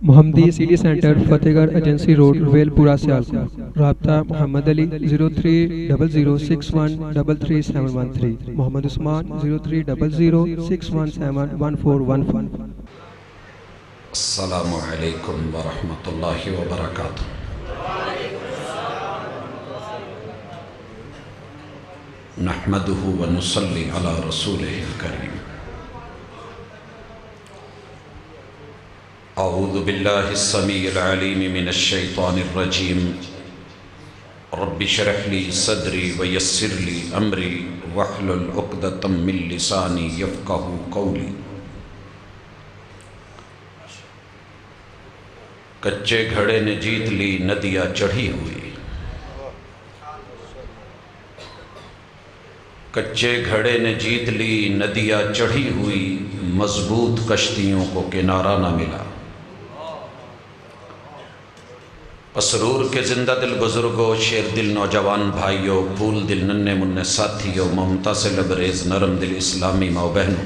محمدی city centre فتح گڑھ agency road well پورہ سیالکوٹ۔ رابطہ محمد علی 030061337113، محمد عثمان 030061711415۔ السلام علیکم ورحمۃ اللہ وبرکاتہ۔ نحمدہ ونصلی علی رسولہ الکریم۔ اعوذ باللہ السمیع العلیم من الشیطان الرجیم۔ رب اشرح لی صدری ویسر لی امری واحلل عقدۃ من لسانی یفقہوا قولی۔ کچے گھڑے نے جیت لی ندیاں چڑھی ہوئی، کچے گھڑے نے جیت لی ندیاں چڑھی ہوئی، مضبوط کشتیوں کو کنارہ نہ ملا۔ مسرور کے زندہ دل بزرگوں، شیر دل نوجوان بھائیوں، پھول دل ننھے منھے ساتھیوں، ممتا سے لبریز نرم دل اسلامی ماؤ بہنوں،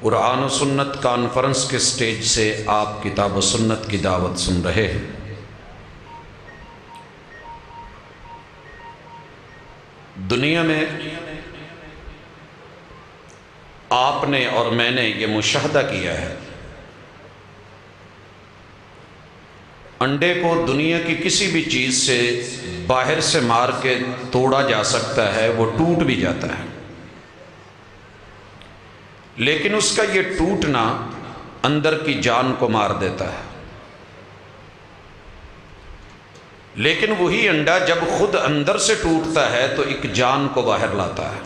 قرآن و سنت کانفرنس کے سٹیج سے آپ کتاب و سنت کی دعوت سن رہے ہیں۔ دنیا میں آپ نے اور میں نے یہ مشاہدہ کیا ہے، انڈے کو دنیا کی کسی بھی چیز سے باہر سے مار کے توڑا جا سکتا ہے، وہ ٹوٹ بھی جاتا ہے، لیکن اس کا یہ ٹوٹنا اندر کی جان کو مار دیتا ہے۔ لیکن وہی انڈا جب خود اندر سے ٹوٹتا ہے تو ایک جان کو باہر لاتا ہے۔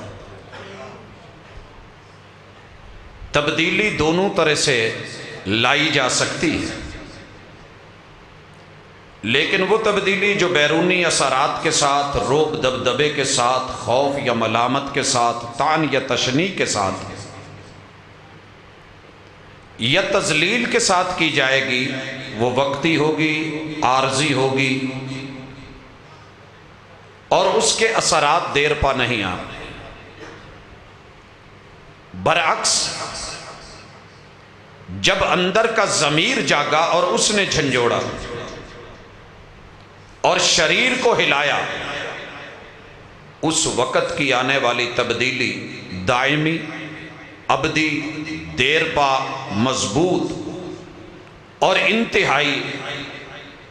تبدیلی دونوں طرح سے لائی جا سکتی ہے، لیکن وہ تبدیلی جو بیرونی اثرات کے ساتھ، روب دبدبے کے ساتھ، خوف یا ملامت کے ساتھ، طعن یا تشنیع کے ساتھ یا تذلیل کے ساتھ کی جائے گی، وہ وقتی ہوگی، عارضی ہوگی، اور اس کے اثرات دیر پا نہیں آتے۔ برعکس جب اندر کا ضمیر جاگا اور اس نے جھنجھوڑا اور شریر کو ہلایا، اس وقت کی آنے والی تبدیلی دائمی، ابدی، دیر پا، مضبوط اور انتہائی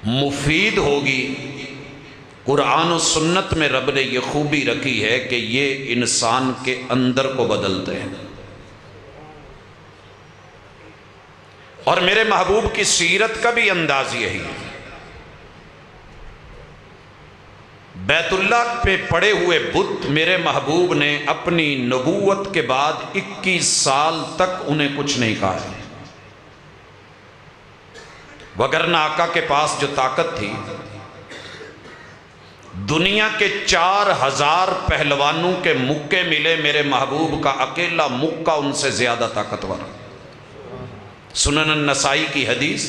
مفید ہوگی۔ قرآن و سنت میں رب نے یہ خوبی رکھی ہے کہ یہ انسان کے اندر کو بدلتے ہیں، اور میرے محبوب کی سیرت کا بھی انداز یہی ہے۔ بیت اللہ پہ پڑے ہوئے بت میرے محبوب نے اپنی نبوت کے بعد 21 سال تک انہیں کچھ نہیں کہا، وگرنہ آقا کے پاس جو طاقت تھی، دنیا کے 4000 پہلوانوں کے مکے ملے، میرے محبوب کا اکیلا مکہ ان سے زیادہ طاقتور۔ سنن النسائی کی حدیث،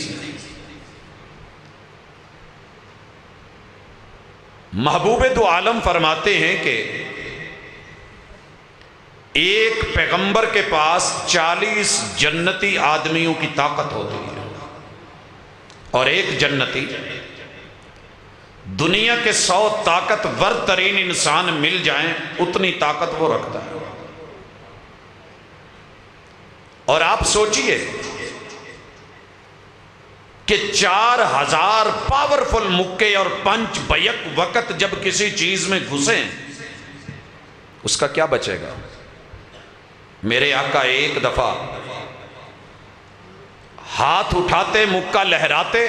محبوب دو عالم فرماتے ہیں کہ ایک پیغمبر کے پاس 40 جنتی آدمیوں کی طاقت ہوتی ہے، اور ایک جنتی دنیا کے 100 طاقتور ترین انسان مل جائیں اتنی طاقت وہ رکھتا ہے۔ اور آپ سوچئے کہ 4000 پاورفل مکے اور پنچ بیک وقت جب کسی چیز میں گھسیں، اس کا کیا بچے گا؟ میرے آقا ایک دفعہ ہاتھ اٹھاتے، مکہ لہراتے،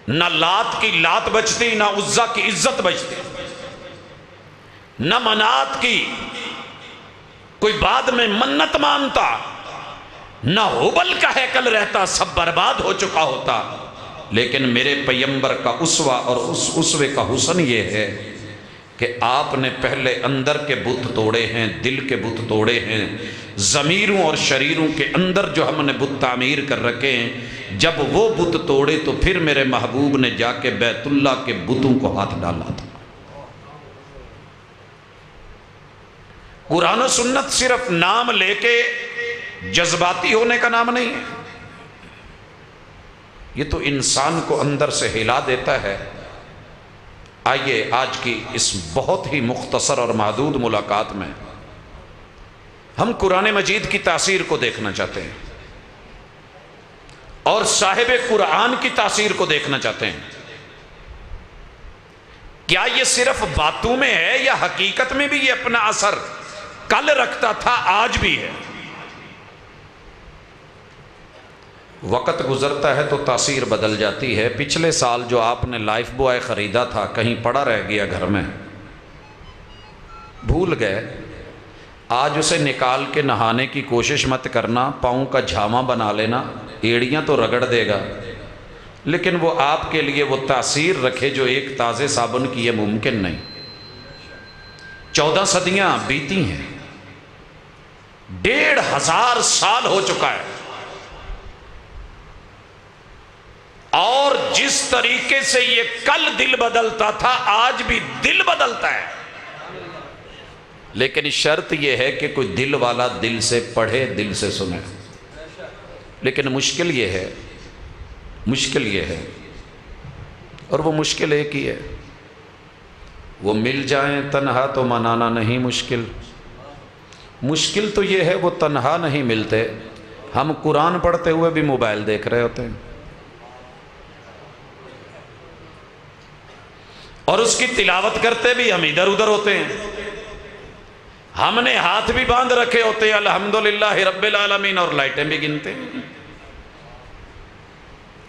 نہ لات کی لات بچتی، نہ عزا کی عزت بچتی، نہ منات کی کوئی بعد میں منت مانتا، نہ حبل کا ہیکل رہتا، سب برباد ہو چکا ہوتا۔ لیکن میرے پیغمبر کا اسوہ اور اس اسوے کا حسن یہ ہے کہ آپ نے پہلے اندر کے بت توڑے ہیں، دل کے بت توڑے ہیں، ضمیروں اور شریروں کے اندر جو ہم نے بت تعمیر کر رکھے ہیں، جب وہ بت توڑے تو پھر میرے محبوب نے جا کے بیت اللہ کے بتوں کو ہاتھ ڈالا تھا۔ قرآن و سنت صرف نام لے کے جذباتی ہونے کا نام نہیں ہے، یہ تو انسان کو اندر سے ہلا دیتا ہے۔ آئیے آج کی اس بہت ہی مختصر اور محدود ملاقات میں ہم قرآن مجید کی تاثیر کو دیکھنا چاہتے ہیں اور صاحب قرآن کی تاثیر کو دیکھنا چاہتے ہیں۔ کیا یہ صرف باتوں میں ہے یا حقیقت میں بھی یہ اپنا اثر کل رکھتا تھا، آج بھی ہے؟ وقت گزرتا ہے تو تاثیر بدل جاتی ہے۔ پچھلے سال جو آپ نے لائف بوائے خریدا تھا کہیں پڑا رہ گیا گھر میں، بھول گئے، آج اسے نکال کے نہانے کی کوشش مت کرنا، پاؤں کا جھاما بنا لینا، ایڑیاں تو رگڑ دے گا، لیکن وہ آپ کے لیے وہ تاثیر رکھے جو ایک تازے صابن کی، یہ ممکن نہیں۔ 14 صدیاں بیتی ہیں، 1500 سال ہو چکا ہے، اور جس طریقے سے یہ کل دل بدلتا تھا آج بھی دل بدلتا ہے، لیکن شرط یہ ہے کہ کوئی دل والا دل سے پڑھے، دل سے سنے۔ لیکن مشکل یہ ہے اور وہ مشکل ایک ہی ہے، وہ مل جائیں تنہا تو منانا نہیں مشکل۔ مشکل تو یہ ہے وہ تنہا نہیں ملتے، ہم قرآن پڑھتے ہوئے بھی موبائل دیکھ رہے ہوتے ہیں اور اس کی تلاوت کرتے بھی ہم ادھر ادھر ہوتے ہیں، ہم نے ہاتھ بھی باندھ رکھے ہوتے ہیں الحمدللہ رب العالمین، اور لائٹیں بھی گنتے ہیں،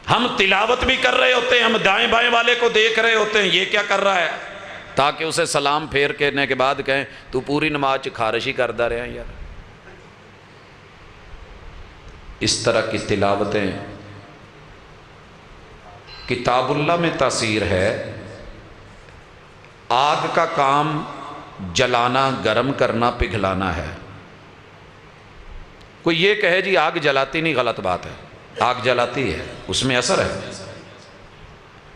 ہم تلاوت بھی کر رہے ہوتے ہیں، ہم دائیں بائیں والے کو دیکھ رہے ہوتے ہیں یہ کیا کر رہا ہے، تاکہ اسے سلام پھیر کرنے کے بعد کہیں تو پوری نماز خارشی کردہ رہے ہیں۔ یار اس طرح کی تلاوتیں، کتاب اللہ میں تاثیر ہے۔ آگ کا کام جلانا، گرم کرنا، پگھلانا ہے۔ کوئی یہ کہے جی آگ جلاتی نہیں، غلط بات ہے، آگ جلاتی ہے، اس میں اثر ہے۔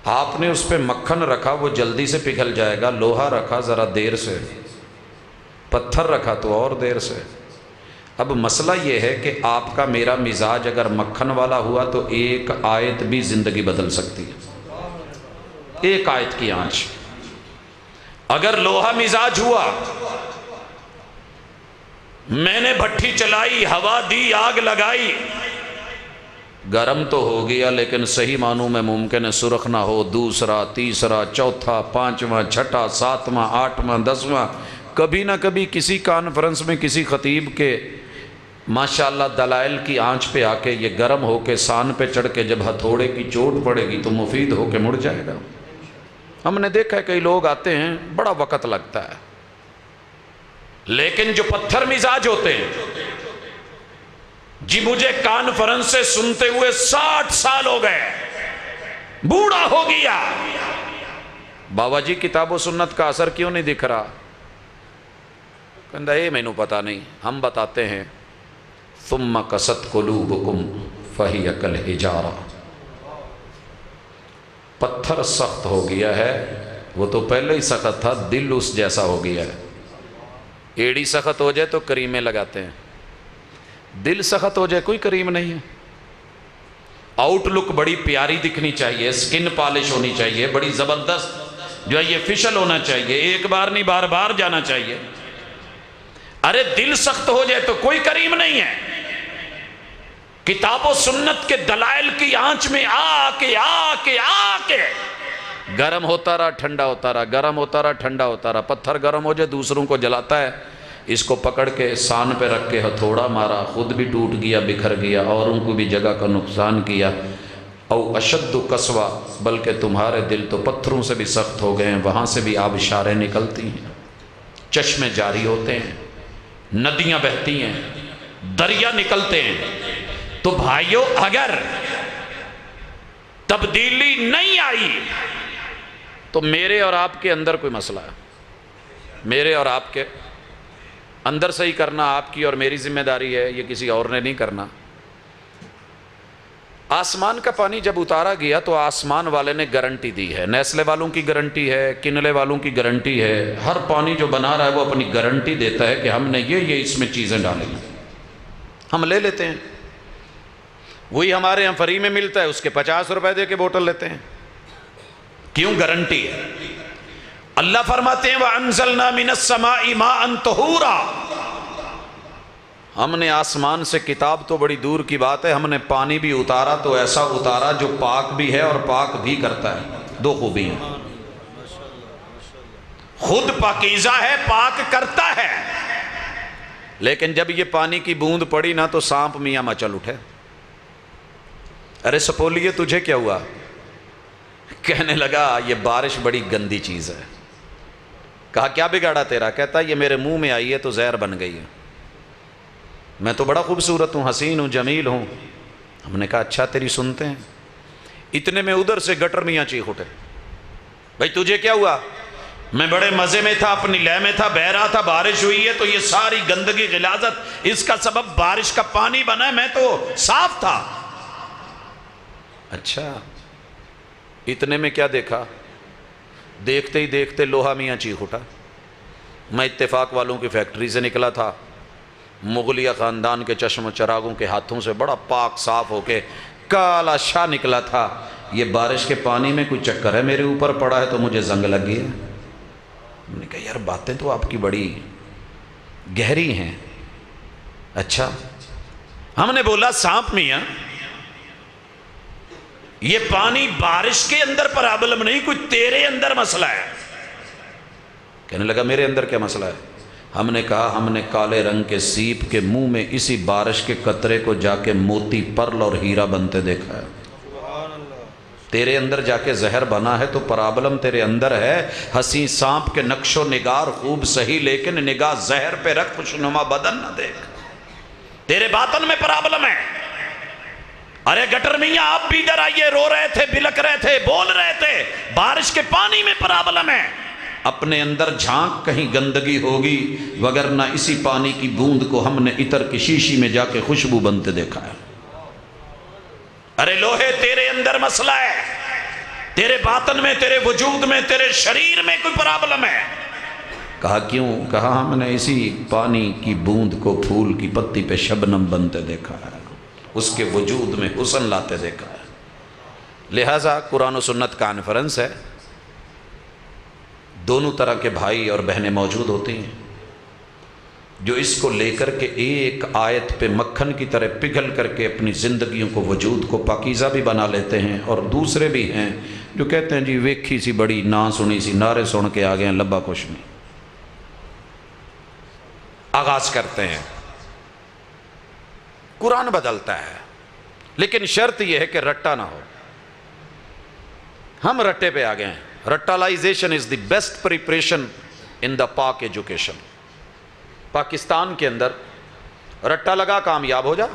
آپ نے اس پہ مکھن رکھا وہ جلدی سے پگھل جائے گا، لوہا رکھا ذرا دیر سے، پتھر رکھا تو اور دیر سے۔ اب مسئلہ یہ ہے کہ آپ کا میرا مزاج اگر مکھن والا ہوا تو ایک آیت بھی زندگی بدل سکتی ہے، ایک آیت کی آنچ۔ اگر لوہا مزاج ہوا، میں نے بھٹی چلائی، ہوا دی، آگ لگائی، گرم تو ہو گیا لیکن صحیح معنوں میں ممکن ہے سرخ نہ ہو، دوسرا، تیسرا، چوتھا، پانچواں، چھٹا، ساتواں، آٹھواں، 10واں، کبھی نہ کبھی کسی کانفرنس میں کسی خطیب کے ماشاءاللہ دلائل کی آنچ پہ آ کے یہ گرم ہو کے سان پہ چڑھ کے جب ہتھوڑے کی چوٹ پڑے گی تو مفید ہو کے مڑ جائے گا۔ ہم نے دیکھا ہے کئی لوگ آتے ہیں بڑا وقت لگتا ہے، لیکن جو پتھر مزاج ہوتے ہیں، جی مجھے کانفرنس سے سنتے ہوئے 60 سال ہو گئے، بوڑھا ہو گیا، بابا جی کتاب و سنت کا اثر کیوں نہیں دکھ رہا؟ کہندہ اے میں نو پتا نہیں، ہم بتاتے ہیں ثم قست قلوبکم فہی کالحجارہ، پتھر سخت ہو گیا ہے، وہ تو پہلے ہی سخت تھا، دل اس جیسا ہو گیا ہے۔ ایڑی سخت ہو جائے تو کریمیں لگاتے ہیں، دل سخت ہو جائے کوئی کریم نہیں ہے۔ آؤٹ لک بڑی پیاری دکھنی چاہیے، سکن پالش ہونی چاہیے، بڑی زبردست جو ہے یہ فیشل ہونا چاہیے، ایک بار نہیں بار بار جانا چاہیے۔ ارے دل سخت ہو جائے تو کوئی کریم نہیں ہے۔ کتاب و سنت کے دلائل کی آنچ میں آ کے گرم ہوتا رہا، ٹھنڈا ہوتا رہا، گرم ہوتا رہا، ٹھنڈا ہوتا رہا۔ پتھر گرم ہو جائے دوسروں کو جلاتا ہے، اس کو پکڑ کے سان پہ رکھ کے ہتھوڑا مارا، خود بھی ٹوٹ گیا، بکھر گیا، اوروں کو بھی جگہ کا نقصان کیا۔ او اشد قسوہ، بلکہ تمہارے دل تو پتھروں سے بھی سخت ہو گئے ہیں، وہاں سے بھی آبشاریں نکلتی ہیں، چشمے جاری ہوتے ہیں، ندیاں بہتی ہیں، دریا نکلتے ہیں۔ تو بھائیو اگر تبدیلی نہیں آئی تو میرے اور آپ کے اندر کوئی مسئلہ ہے، میرے اور آپ کے اندر صحیح کرنا آپ کی اور میری ذمہ داری ہے، یہ کسی اور نے نہیں کرنا۔ آسمان کا پانی جب اتارا گیا تو آسمان والے نے گارنٹی دی ہے، نیسلے والوں کی گارنٹی ہے، کنلے والوں کی گارنٹی ہے، ہر پانی جو بنا رہا ہے وہ اپنی گارنٹی دیتا ہے کہ ہم نے یہ اس میں چیزیں ڈالیں، ہم لے لیتے ہیں۔ وہی ہمارے یہاں فری میں ملتا ہے، اس کے 50 روپے دے کے بوتل لیتے ہیں. کیوں؟ گارنٹی ہے. اللہ فرماتے ہیں وَأَنزَلْنَا مِنَ السَّمَاءِ مَاءً طَهُورًا، ہم نے آسمان سے، کتاب تو بڑی دور کی بات ہے، ہم نے پانی بھی اتارا تو ایسا اتارا جو پاک بھی ہے اور پاک بھی کرتا ہے. دو خوبی ہیں، خود پاکیزہ ہے، پاک کرتا ہے. لیکن جب یہ پانی کی بوند پڑی نا تو سانپ میاں مچل اٹھے. ارے سپولیے تجھے کیا ہوا؟ کہنے لگا یہ بارش بڑی گندی چیز ہے. کہا کیا بگاڑا تیرا؟ کہتا یہ میرے منہ میں آئی ہے تو زہر بن گئی ہے. میں تو بڑا خوبصورت ہوں، حسین ہوں، جمیل ہوں. ہم نے کہا اچھا تیری سنتے ہیں. اتنے میں ادھر سے گٹر میاں چیخ اٹھے، بھائی تجھے کیا ہوا؟ میں بڑے مزے میں تھا، اپنی لے میں تھا، بہ رہا تھا، بارش ہوئی ہے تو یہ ساری گندگی غلاظت اس کا سبب بارش کا پانی بنا ہے، میں تو صاف تھا. اچھا، اتنے میں کیا دیکھا؟ دیکھتے ہی دیکھتے لوہا میاں چیخ اٹھا. میں اتفاق والوں کی فیکٹری سے نکلا تھا، مغلیہ خاندان کے چشم و چراغوں کے ہاتھوں سے بڑا پاک صاف ہو کے کالا شاہ نکلا تھا. یہ بارش کے پانی میں کوئی چکر ہے میرے اوپر پڑا ہے تو مجھے زنگ لگ گئی ہے. میں نے کہا یار باتیں تو آپ کی بڑی گہری ہیں. اچھا. ہم نے بولا سانپ میاں یہ پانی بارش کے اندر پرابلم نہیں، کوئی تیرے اندر مسئلہ ہے. کہنے لگا میرے اندر کیا مسئلہ ہے؟ ہم نے کہا ہم نے کالے رنگ کے سیپ کے منہ میں اسی بارش کے قطرے کو جا کے موتی، پرل اور ہیرا بنتے دیکھا ہے. تیرے اندر جا کے زہر بنا ہے تو پرابلم تیرے اندر ہے. ہنسی سانپ کے نقش و نگار خوب سہی، لیکن نگاہ زہر پہ رکھ، خوشنما بدن نہ دیکھ. تیرے باطن میں پرابلم ہے. ارے گٹر میاں آپ بھی ادھر آئیے، رو رہے تھے، بلک رہے تھے، بول رہے تھے، بارش کے پانی میں پرابلم ہے. اپنے اندر جھانک کہیں گندگی ہوگی، وگرنہ اسی پانی کی بوند کو ہم نے عطر کی شیشی میں جا کے خوشبو بنتے دیکھا ہے. ارے لوہے تیرے اندر مسئلہ ہے، تیرے باطن میں، تیرے وجود میں، تیرے شریر میں کوئی پرابلم ہے. کہا کیوں؟ کہا ہم نے اسی پانی کی بوند کو پھول کی پتی پہ شبنم بنتے دیکھا ہے، اس کے وجود میں حسن لاتے دیکھا ہے. لہٰذا قرآن و سنت کانفرنس ہے، دونوں طرح کے بھائی اور بہنیں موجود ہوتی ہیں جو اس کو لے کر کے ایک آیت پہ مکھن کی طرح پگھل کر کے اپنی زندگیوں کو، وجود کو پاکیزہ بھی بنا لیتے ہیں. اور دوسرے بھی ہیں جو کہتے ہیں جی ویکھی سی بڑی نہ سنی سی نعرے سن کے آگے ہیں، لبا کچھ نہیں. آغاز کرتے ہیں. قرآن بدلتا ہے لیکن شرط یہ ہے کہ رٹا نہ ہو. ہم رٹے پہ آ گئے ہیں. رٹالائزیشن از دی بیسٹ پریپریشن ان دا پاک ایجوکیشن. پاکستان کے اندر رٹا لگا کامیاب ہو جا.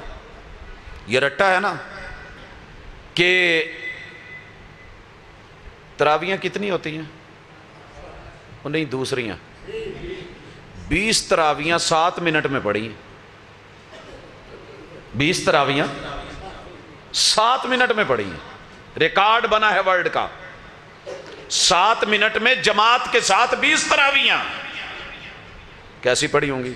یہ رٹا ہے نا کہ تراویاں کتنی ہوتی ہیں؟ وہ نہیں دوسریاں 20 تراویاں 7 منٹ میں پڑھی ہیں. 20 تراویاں 7 منٹ میں پڑھی ہیں. ریکارڈ بنا ہے ورلڈ کا. 7 منٹ میں جماعت کے ساتھ 20 تراویاں. کیسی پڑھی ہوں گی؟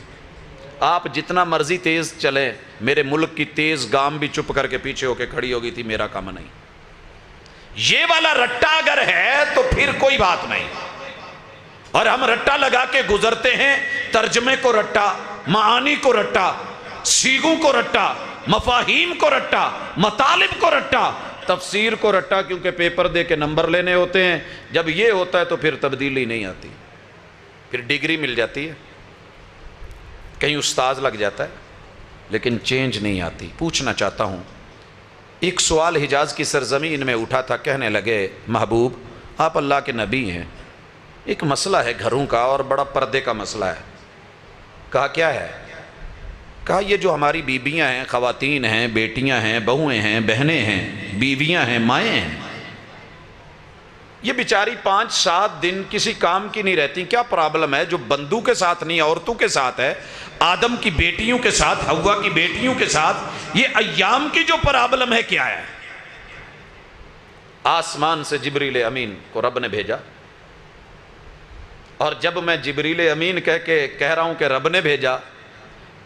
آپ جتنا مرضی تیز چلیں، میرے ملک کی تیز گام بھی چپ کر کے پیچھے ہو کے کھڑی ہوگی تھی، میرا کام نہیں. یہ والا رٹا اگر ہے تو پھر کوئی بات نہیں. اور ہم رٹا لگا کے گزرتے ہیں. ترجمے کو رٹا، معانی کو رٹا، سیغوں کو رٹا، مفاہیم کو رٹا، مطالب کو رٹا، تفسیر کو رٹا، کیونکہ پیپر دے کے نمبر لینے ہوتے ہیں. جب یہ ہوتا ہے تو پھر تبدیلی نہیں آتی. پھر ڈگری مل جاتی ہے، کہیں استاذ لگ جاتا ہے، لیکن چینج نہیں آتی. پوچھنا چاہتا ہوں، ایک سوال حجاز کی سرزمین میں اٹھا تھا. کہنے لگے محبوب آپ اللہ کے نبی ہیں، ایک مسئلہ ہے گھروں کا اور بڑا پردے کا مسئلہ ہے. کہا کیا ہے؟ کہا یہ جو ہماری بیویاں ہیں، خواتین ہیں، بیٹیاں ہیں، بہویں ہیں، بہنیں ہیں، بیویاں ہیں، مائیں ہیں، یہ بیچاری 5-7 دن کسی کام کی نہیں رہتی. کیا پرابلم ہے؟ جو بندوں کے ساتھ نہیں عورتوں کے ساتھ ہے، آدم کی بیٹیوں کے ساتھ، حوا کی بیٹیوں کے ساتھ، یہ ایام کی جو پرابلم ہے کیا ہے؟ آسمان سے جبریل امین کو رب نے بھیجا. اور جب میں جبریل امین کہہ رہا ہوں کہ رب نے بھیجا،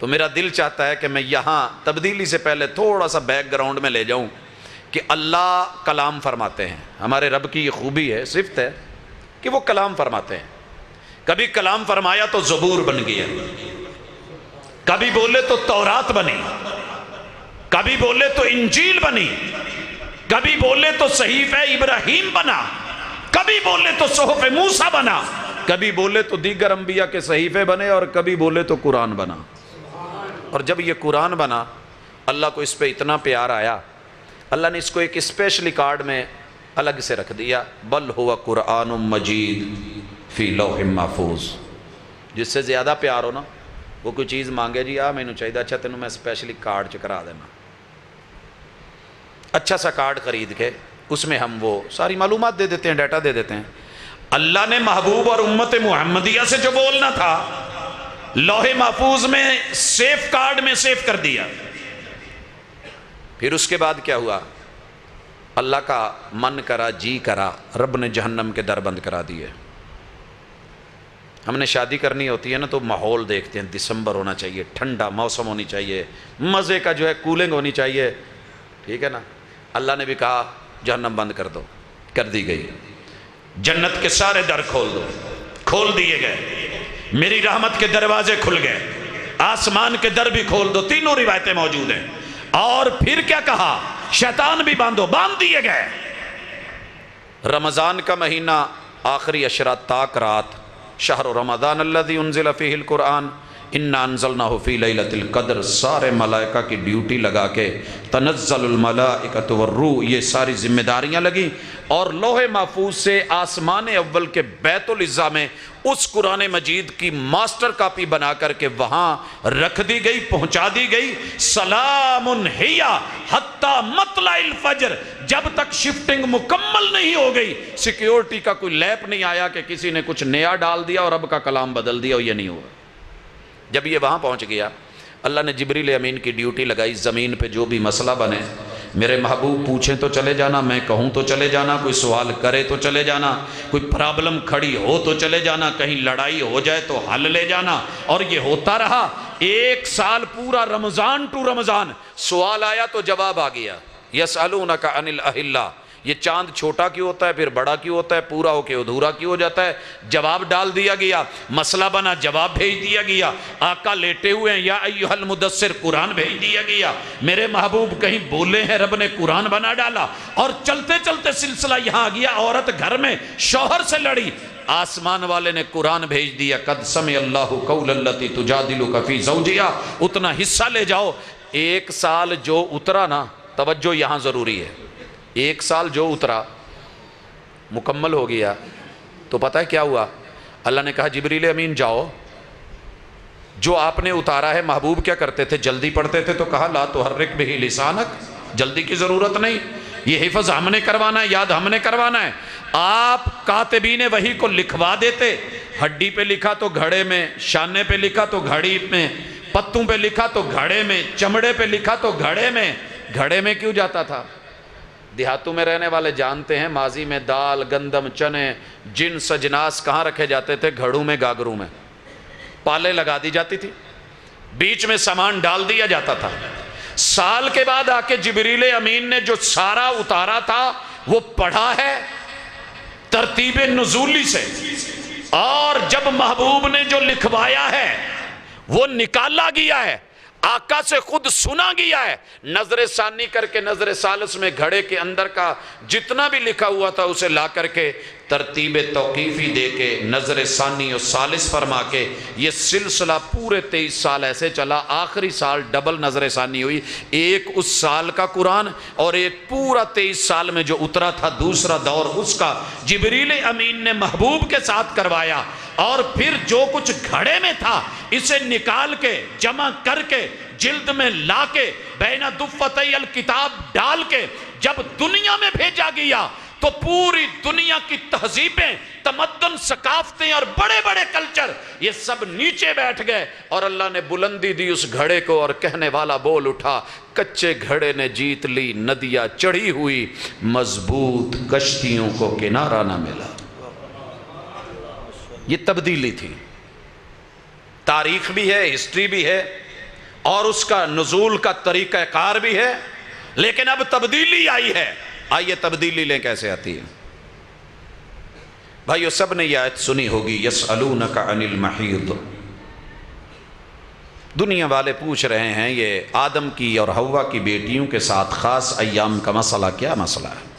تو میرا دل چاہتا ہے کہ میں یہاں تبدیلی سے پہلے تھوڑا سا بیک گراؤنڈ میں لے جاؤں کہ اللہ کلام فرماتے ہیں. ہمارے رب کی یہ خوبی ہے، صفت ہے کہ وہ کلام فرماتے ہیں. کبھی کلام فرمایا تو زبور بن گیا، کبھی بولے تو تورات بنی، کبھی بولے تو انجیل بنی، کبھی بولے تو صحیفہ ابراہیم بنا، کبھی بولے تو صحف موسیٰ بنا، کبھی بولے تو دیگر انبیاء کے صحیفے بنے، اور کبھی بولے تو قرآن بنا. اور جب یہ قرآن بنا اللہ کو اس پہ اتنا پیار آیا، اللہ نے اس کو ایک اسپیشلی کارڈ میں الگ سے رکھ دیا، بل ہوا قرآن مجید فی لوح محفوظ. جس سے زیادہ پیار ہو نا وہ کوئی چیز مانگے، جی میں نے چاہیے اچھا تینوں میں اسپیشلی کارڈ چکرا دینا، اچھا سا کارڈ خرید کے اس میں ہم وہ ساری معلومات دے دیتے ہیں، ڈیٹا دے دیتے ہیں. اللہ نے محبوب اور امت محمدیہ سے جو بولنا تھا لوح محفوظ میں سیف کارڈ میں سیف کر دیا. پھر اس کے بعد کیا ہوا؟ اللہ کا من کرا، جی کرا، رب نے جہنم کے در بند کرا دیے. ہم نے شادی کرنی ہوتی ہے نا تو ماحول دیکھتے ہیں، دسمبر ہونا چاہیے، ٹھنڈا موسم ہونی چاہیے، مزے کا جو ہے کولنگ ہونی چاہیے، ٹھیک ہے نا. اللہ نے بھی کہا جہنم بند کر دو، کر دی گئی. جنت کے سارے در کھول دو، کھول دیے گئے. میری رحمت کے دروازے کھل گئے، آسمان کے در بھی کھول دو. تینوں روایتیں موجود ہیں. اور پھر کیا کہا؟ شیطان بھی باندھو، باندھ دیے گئے. رمضان کا مہینہ آخری اشرات تاک رات، شہر رمضان الذی انزل فیہ القرآن انا انزلناہ فی لیلۃ القدر، سارے ملائکہ کی ڈیوٹی لگا کے تنزل الملائکۃ والروح، یہ ساری ذمہ داریاں لگیں. اور لوح محفوظ سے آسمان اول کے بیت العزا میں اس قرآن مجید کی ماسٹر کاپی بنا کر کے وہاں رکھ دی گئی، پہنچا دی گئی. سلام ہی حتی مطلع الفجر، جب تک شفٹنگ مکمل نہیں ہو گئی، سیکیورٹی کا کوئی لیپ نہیں آیا کہ کسی نے کچھ نیا ڈال دیا اور رب کا کلام بدل دیا، یہ نہیں ہوا. جب یہ وہاں پہنچ گیا اللہ نے جبریل امین کی ڈیوٹی لگائی، زمین پہ جو بھی مسئلہ بنے میرے محبوب پوچھیں تو چلے جانا، میں کہوں تو چلے جانا، کوئی سوال کرے تو چلے جانا، کوئی پرابلم کھڑی ہو تو چلے جانا، کہیں لڑائی ہو جائے تو حل لے جانا. اور یہ ہوتا رہا 1 سال پورا، رمضان ٹو رمضان. سوال آیا تو جواب آ گیا. یسألونک عن الاہلہ، یہ چاند چھوٹا کیوں ہوتا ہے پھر بڑا کیوں ہوتا ہے، پورا ہو کے ادھورا کیوں ہو جاتا ہے، جواب ڈال دیا گیا. مسئلہ بنا، جواب بھیج دیا گیا. آقا لیٹے ہوئے ہیں، یا ایھا المدثر، قرآن بھیج دیا گیا. میرے محبوب کہیں بولے ہیں، رب نے قرآن بنا ڈالا. اور چلتے چلتے سلسلہ یہاں آ گیا، عورت گھر میں شوہر سے لڑی، آسمان والے نے قرآن بھیج دیا، قد سمع اللہ قول التی تجادلک فی زوجہا. اتنا حصہ لے جاؤ. 1 سال جو اترا نا، توجہ یہاں ضروری ہے، 1 سال جو اترا مکمل ہو گیا تو پتہ ہے کیا ہوا؟ اللہ نے کہا جبریل امین جاؤ، جو آپ نے اتارا ہے. محبوب کیا کرتے تھے؟ جلدی پڑھتے تھے تو کہا لا تحرک بہ لسانک، جلدی کی ضرورت نہیں، یہ حفظ ہم نے کروانا ہے، یاد ہم نے کروانا ہے. آپ کاتبین وحی کو لکھوا دیتے، ہڈی پہ لکھا تو گھڑے میں، شانے پہ لکھا تو گھڑی میں، پتوں پہ لکھا تو گھڑے میں، چمڑے پہ لکھا تو گھڑے میں. گھڑے میں کیوں جاتا تھا؟ دیہاتوں میں رہنے والے جانتے ہیں ماضی میں دال، گندم، چنے، جنس اجناس کہاں رکھے جاتے تھے؟ گھڑوں میں، گاگروں میں. پالے لگا دی جاتی تھی، بیچ میں سامان ڈال دیا جاتا تھا. سال کے بعد آ کے جبریل امین نے جو سارا اتارا تھا وہ پڑھا ہے ترتیب نزولی سے. اور جب محبوب نے جو لکھوایا ہے وہ نکالا گیا ہے، آقا سے خود سنا گیا ہے. نظر ثانی کر کے نظر ثالث میں گھڑے کے اندر کا جتنا بھی لکھا ہوا تھا اسے لا کر کے ترتیب توقیفی دے کے نظر ثانی اور ثالث فرما کے یہ سلسلہ پورے 23 سال ایسے چلا. آخری سال ڈبل نظر ثانی ہوئی، ایک اس سال کا قرآن اور ایک پورا 23 سال میں جو اترا تھا دوسرا دور اس کا جبریل امین نے محبوب کے ساتھ کروایا. اور پھر جو کچھ گھڑے میں تھا اسے نکال کے جمع کر کے جلد میں لا کے بین دفتئی الکتاب ڈال کے جب دنیا میں بھیجا گیا تو پوری دنیا کی تہذیبیں، تمدن، ثقافتیں اور بڑے بڑے کلچر یہ سب نیچے بیٹھ گئے. اور اللہ نے بلندی دی اس گھڑے کو اور کہنے والا بول اٹھا، کچے گھڑے نے جیت لی ندیاں چڑھی ہوئی، مضبوط کشتیوں کو کنارہ نہ ملا. یہ تبدیلی تھی. تاریخ بھی ہے، ہسٹری بھی ہے. اور اس کا نزول کا طریقہ کار بھی ہے، لیکن اب تبدیلی آئی ہے۔ آئیے تبدیلی لیں کیسے آتی ہے۔ بھائیو سب نے یہ آیت سنی ہوگی، یسألونک عن المحیض، دنیا والے پوچھ رہے ہیں یہ آدم کی اور حوا کی بیٹیوں کے ساتھ خاص ایام کا مسئلہ کیا مسئلہ ہے؟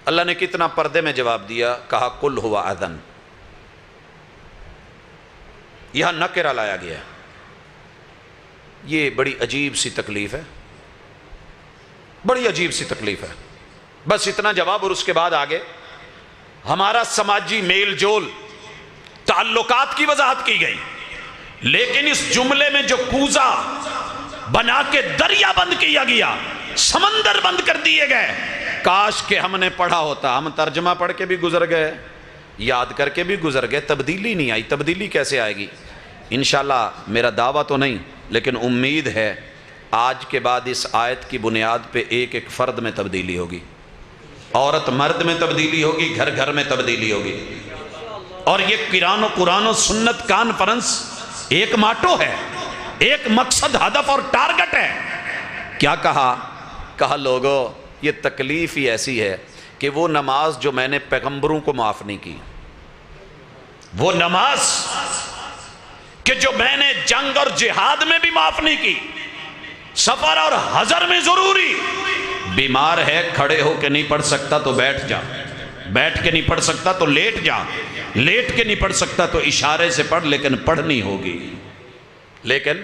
اللہ نے کتنا پردے میں جواب دیا، کہا قل هو اذن۔ یہاں نکرہ لایا گیا ہے۔ یہ بڑی عجیب سی تکلیف ہے، بڑی عجیب سی تکلیف ہے۔ بس اتنا جواب، اور اس کے بعد آگے ہمارا سماجی میل جول تعلقات کی وضاحت کی گئی، لیکن اس جملے میں جو کوزہ بنا کے دریا بند کیا گیا، سمندر بند کر دیے گئے، کاش کہ ہم نے پڑھا ہوتا۔ ہم ترجمہ پڑھ کے بھی گزر گئے، یاد کر کے بھی گزر گئے، تبدیلی نہیں آئی۔ تبدیلی کیسے آئے گی؟ انشاءاللہ میرا دعویٰ تو نہیں، لیکن امید ہے آج کے بعد اس آیت کی بنیاد پہ ایک ایک فرد میں تبدیلی ہوگی، عورت مرد میں تبدیلی ہوگی، گھر گھر میں تبدیلی ہوگی۔ اور یہ قرآن و سنت کانفرنس ایک ماٹو ہے، ایک مقصد، ہدف اور ٹارگٹ ہے۔ کیا کہا لوگو یہ تکلیف ہی ایسی ہے کہ وہ نماز جو میں نے پیغمبروں کو معاف نہیں کی، وہ نماز کہ جو میں نے جنگ اور جہاد میں بھی معاف نہیں کی، سفر اور حضر میں ضروری، بیمار ہے کھڑے ہو کے نہیں پڑھ سکتا تو بیٹھ جا، بیٹھ کے نہیں پڑھ سکتا تو لیٹ جا، لیٹ کے نہیں پڑھ سکتا تو اشارے سے پڑھ، لیکن پڑھنی ہوگی۔ لیکن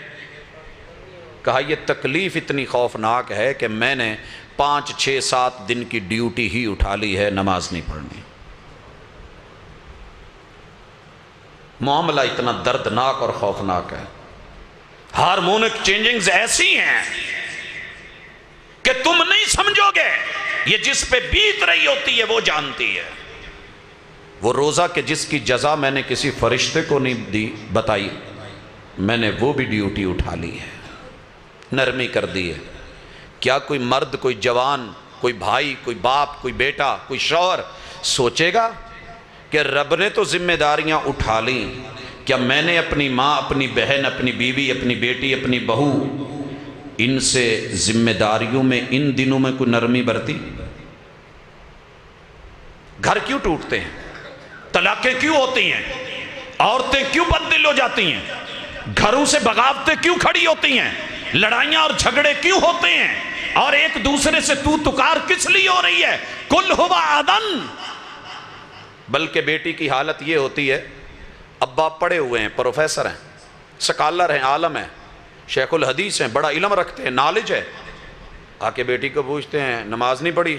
کہا یہ تکلیف اتنی خوفناک ہے کہ میں نے 5 6 7 دن کی ڈیوٹی ہی اٹھا لی ہے، نماز نہیں پڑھنی۔ معاملہ اتنا دردناک اور خوفناک ہے، ہارمونک چینجنگز ایسی ہیں کہ تم نہیں سمجھو گے، یہ جس پہ بیت رہی ہوتی ہے وہ جانتی ہے۔ وہ روزہ کہ جس کی جزا میں نے کسی فرشتے کو نہیں دی بتائی، میں نے وہ بھی ڈیوٹی اٹھا لی ہے، نرمی کر دی ہے۔ کیا کوئی مرد، کوئی جوان، کوئی بھائی، کوئی باپ، کوئی بیٹا، کوئی شوہر سوچے گا کہ رب نے تو ذمہ داریاں اٹھا لیں، کیا میں نے اپنی ماں، اپنی بہن، اپنی بیوی، اپنی بیٹی، اپنی بہو، ان سے ذمہ داریوں میں ان دنوں میں کوئی نرمی برتی؟ گھر کیوں ٹوٹتے ہیں؟ طلاقیں کیوں ہوتی ہیں؟ عورتیں کیوں بددل ہو جاتی ہیں؟ گھروں سے بغاوتیں کیوں کھڑی ہوتی ہیں؟ لڑائیاں اور جھگڑے کیوں ہوتے ہیں؟ اور ایک دوسرے سے تو تکار کس لیے ہو رہی ہے؟ کل ہوا آدن۔ بلکہ بیٹی کی حالت یہ ہوتی ہے، ابا پڑھے ہوئے ہیں، پروفیسر ہیں، سکالر ہیں، عالم ہیں، شیخ الحدیث ہیں، بڑا علم رکھتے ہیں، نالج ہے، آ کے بیٹی کو پوچھتے ہیں نماز نہیں پڑھی؟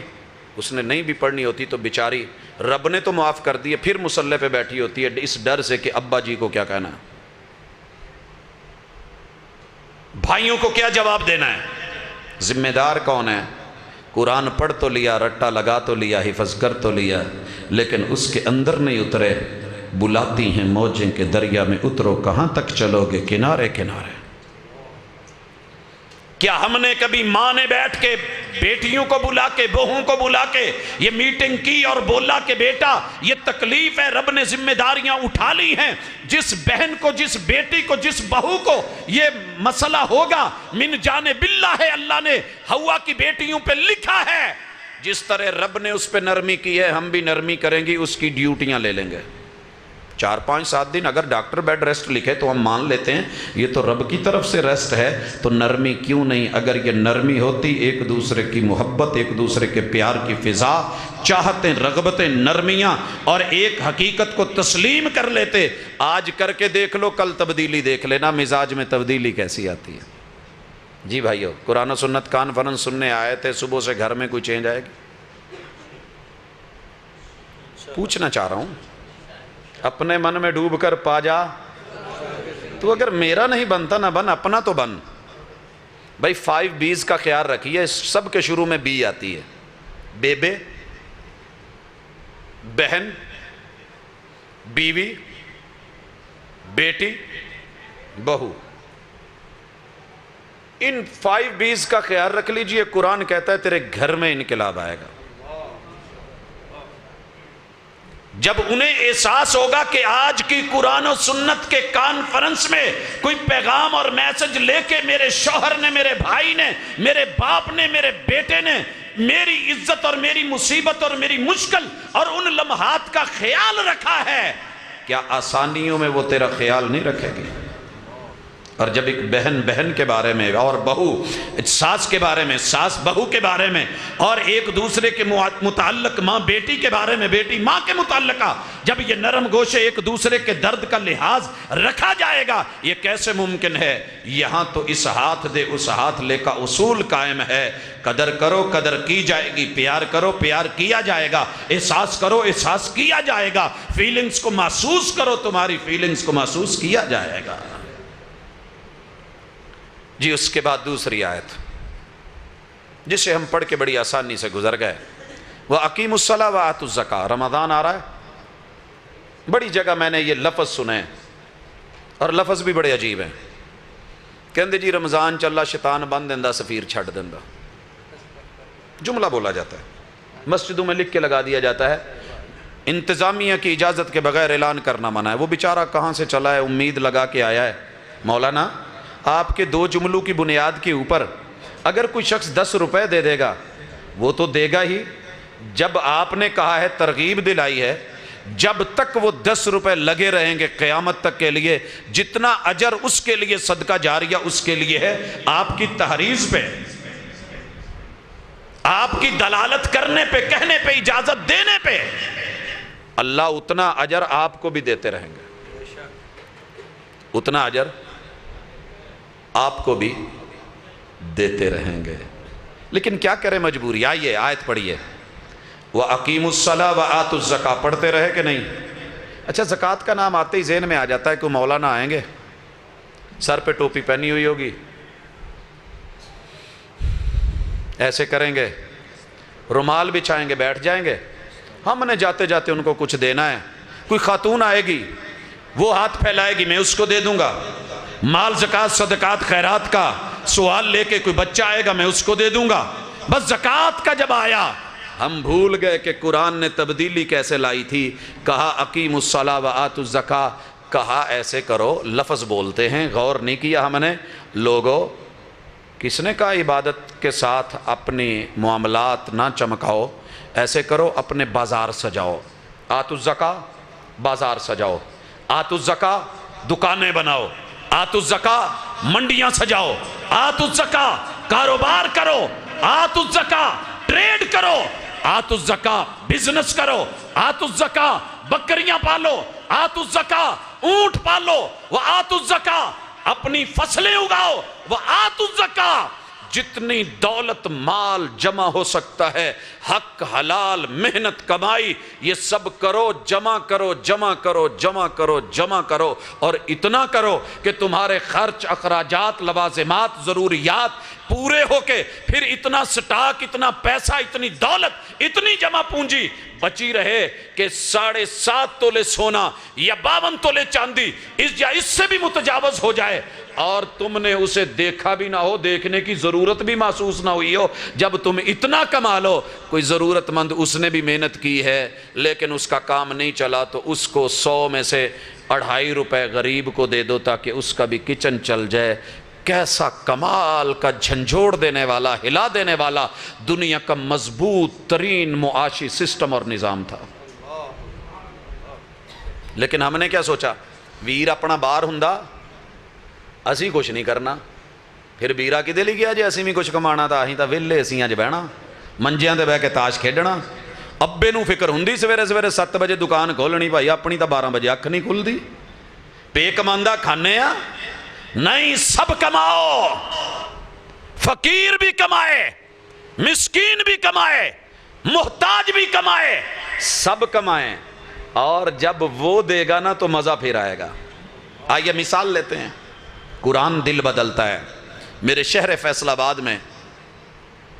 اس نے نہیں بھی پڑھنی ہوتی تو بیچاری رب نے تو معاف کر دی ہے، پھر مصلی پہ بیٹھی ہوتی ہے اس ڈر سے کہ ابا جی کو کیا کہنا ہے، بھائیوں کو کیا جواب دینا ہے۔ ذمہ دار کون ہے؟ قرآن پڑھ تو لیا، رٹا لگا تو لیا، حفظ کر تو لیا، لیکن اس کے اندر نہیں اترے۔ بلاتی ہیں موجیں کہ دریا میں اترو، کہاں تک چلو گے کنارے کنارے۔ کیا ہم نے کبھی ماں نے بیٹھ کے بیٹیوں کو بلا کے، بہووں کو بلا کے یہ میٹنگ کی اور بولا کہ بیٹا یہ تکلیف ہے، رب نے ذمہ داریاں اٹھا لی ہیں، جس بہن کو، جس بیٹی کو، جس بہو کو یہ مسئلہ ہوگا من جانب اللہ ہے، اللہ نے حوا کی بیٹیوں پہ لکھا ہے، جس طرح رب نے اس پہ نرمی کی ہے ہم بھی نرمی کریں گی، اس کی ڈیوٹیاں لے لیں گے۔ 4 5 7 دن اگر ڈاکٹر بیڈ ریسٹ لکھے تو ہم مان لیتے ہیں یہ تو رب کی طرف سے ریسٹ ہے، تو نرمی کیوں نہیں؟ اگر یہ نرمی ہوتی، ایک دوسرے کی محبت، ایک دوسرے کے پیار کی فضا، چاہتیں، رغبتیں، نرمیاں، اور ایک حقیقت کو تسلیم کر لیتے۔ آج کر کے دیکھ لو، کل تبدیلی دیکھ لینا، مزاج میں تبدیلی کیسی آتی ہے۔ جی بھائیو، قرآن و سنت کانفرنس سننے آئے تھے، صبح سے گھر میں کوئی چینج آئے گی؟ پوچھنا چاہ رہا ہوں، اپنے من میں ڈوب کر پا جا، تو اگر میرا نہیں بنتا نہ بن، اپنا تو بن۔ بھائی 5 B's کا خیال رکھیے، سب کے شروع میں بی آتی ہے، بیبے، بہن، بیوی، بیٹی، بہو۔ ان 5 B's کا خیال رکھ لیجئے، قرآن کہتا ہے تیرے گھر میں انقلاب آئے گا۔ جب انہیں احساس ہوگا کہ آج کی قرآن و سنت کے کانفرنس میں کوئی پیغام اور میسج لے کے میرے شوہر نے، میرے بھائی نے، میرے باپ نے، میرے بیٹے نے میری عزت اور میری مصیبت اور میری مشکل اور ان لمحات کا خیال رکھا ہے، کیا آسانیوں میں وہ تیرا خیال نہیں رکھے گی؟ اور جب ایک بہن بہن کے بارے میں اور بہو ساس کے بارے میں، ساس بہو کے بارے میں، اور ایک دوسرے کے متعلق ماں بیٹی کے بارے میں، بیٹی ماں کے متعلقہ، جب یہ نرم گوشے ایک دوسرے کے درد کا لحاظ رکھا جائے گا، یہ کیسے ممکن ہے؟ یہاں تو اس ہاتھ دے اس ہاتھ لے کا اصول قائم ہے، قدر کرو قدر کی جائے گی، پیار کرو پیار کیا جائے گا، احساس کرو احساس کیا جائے گا، فیلنگز کو محسوس کرو تمہاری فیلنگز کو محسوس کیا جائے گا۔ جی اس کے بعد دوسری آیت جسے ہم پڑھ کے بڑی آسانی سے گزر گئے، وَأَقِيمُوا الصَّلَاةَ وَآتُوا الزَّكَاةَ۔ رمضان آ رہا ہے، بڑی جگہ میں نے یہ لفظ سنے اور لفظ بھی بڑے عجیب ہیں، کہندے جی رمضان چلا شیطان بند دیندہ سفیر چھڑ دیندہ، جملہ بولا جاتا ہے، مسجدوں میں لکھ کے لگا دیا جاتا ہے، انتظامیہ کی اجازت کے بغیر اعلان کرنا منع ہے۔ وہ بیچارہ کہاں سے چلا ہے، امید لگا کے آیا ہے۔ مولانا آپ کے دو جملوں کی بنیاد کے اوپر اگر کوئی شخص 10 روپے دے دے گا وہ تو دے گا ہی، جب آپ نے کہا ہے ترغیب دلائی ہے، جب تک وہ 10 روپے لگے رہیں گے قیامت تک کے لیے، جتنا اجر اس کے لیے صدقہ جاریہ اس کے لیے ہے، آپ کی تحریض پہ، آپ کی دلالت کرنے پہ، کہنے پہ، اجازت دینے پہ اللہ اتنا اجر آپ کو بھی دیتے رہیں گے، اتنا اجر آپ کو بھی دیتے رہیں گے۔ لیکن کیا کریں مجبوری؟ آئیے آیت پڑھیے، وَأَقِيمُوا الصَّلَاةَ وَآتُوا الزَّكَاةَ، پڑھتے رہے کہ نہیں؟ اچھا زکوٰۃ کا نام آتے ہی ذہن میں آ جاتا ہے کہ مولانا آئیں گے، سر پہ ٹوپی پہنی ہوئی ہوگی، ایسے کریں گے، رومال بچھائیں گے، بیٹھ جائیں گے، ہم نے جاتے جاتے ان کو کچھ دینا ہے، کوئی خاتون آئے گی وہ ہاتھ پھیلائے گی میں اس کو دے دوں گا، مال زکوٰۃ صدقات خیرات کا سوال لے کے کوئی بچہ آئے گا میں اس کو دے دوں گا۔ بس زکوٰۃ کا جب آیا ہم بھول گئے کہ قرآن نے تبدیلی کیسے لائی تھی، کہا اقیموا الصلاۃ وآتوا الزکاۃ، کہا ایسے کرو، لفظ بولتے ہیں غور نہیں کیا ہم نے، لوگوں کس نے کہا عبادت کے ساتھ اپنی معاملات نہ چمکاؤ، ایسے کرو اپنے بازار سجاؤ، آتوا الزکاۃ بازار سجاؤ، آتوا الزکاۃ دکانیں بناؤ، آتوا الزکاۃ منڈیاں سجاؤ، آتوا الزکاۃ کاروبار کرو، آتوا الزکاۃ ٹریڈ کرو، آتوا الزکاۃ بزنس کرو، آتوا الزکاۃ بکریاں پالو، آتوا الزکاۃ اونٹ پالو، وآتوا الزکاۃ اپنی فصلیں اگاؤ، وآتوا الزکاۃ جتنی دولت مال جمع ہو سکتا ہے، حق حلال محنت کمائی یہ سب کرو، جمع کرو جمع کرو جمع کرو جمع کرو، اور اتنا کرو کہ تمہارے خرچ اخراجات لوازمات ضروریات پورے ہو کے پھر اتنا سٹاک، اتنا پیسہ، اتنی دولت، اتنی جمع پونجی بچی رہے کہ 7.5 تولے سونا یا 52 تولے چاندی اس سے بھی متجاوز ہو جائے، اور تم نے اسے دیکھا بھی نہ ہو، دیکھنے کی ضرورت بھی محسوس نہ ہوئی ہو، جب تم اتنا کما لو، کوئی ضرورت مند اس نے بھی محنت کی ہے لیکن اس کا کام نہیں چلا تو اس کو 100 میں سے 2.5 روپے غریب کو دے دو تاکہ اس کا بھی کچن چل جائے۔ کیسا کمال کا جھنجھوڑ دینے والا، ہلا دینے والا دنیا کا مضبوط ترین معاشی سسٹم اور نظام تھا۔ لیکن ہم نے کیا سوچا، ویر اپنا بار ہوندا اسی کچھ نہیں کرنا، پھر ویرا کدے لئی گیا جی اسی بھی کچھ کمانا تھا، اہیں تاں ویلے اسی اج بہنا منجیاں تے بہ کے تاش کھیڈنا۔ ابے نو فکر ہوندی سویرے سویرے 7 بجے دکان کھولنی، بھائی اپنی تاں 12 بجے اکھ نہیں کھلدی، پے کماندا کھانے آ نہیں، سب کماؤ، فقیر بھی کمائے، مسکین بھی کمائے، محتاج بھی کمائے، سب کمائیں، اور جب وہ دے گا نا تو مزہ پھر آئے گا۔ آئیے مثال لیتے ہیں، قرآن دل بدلتا ہے۔ میرے شہر فیصل آباد میں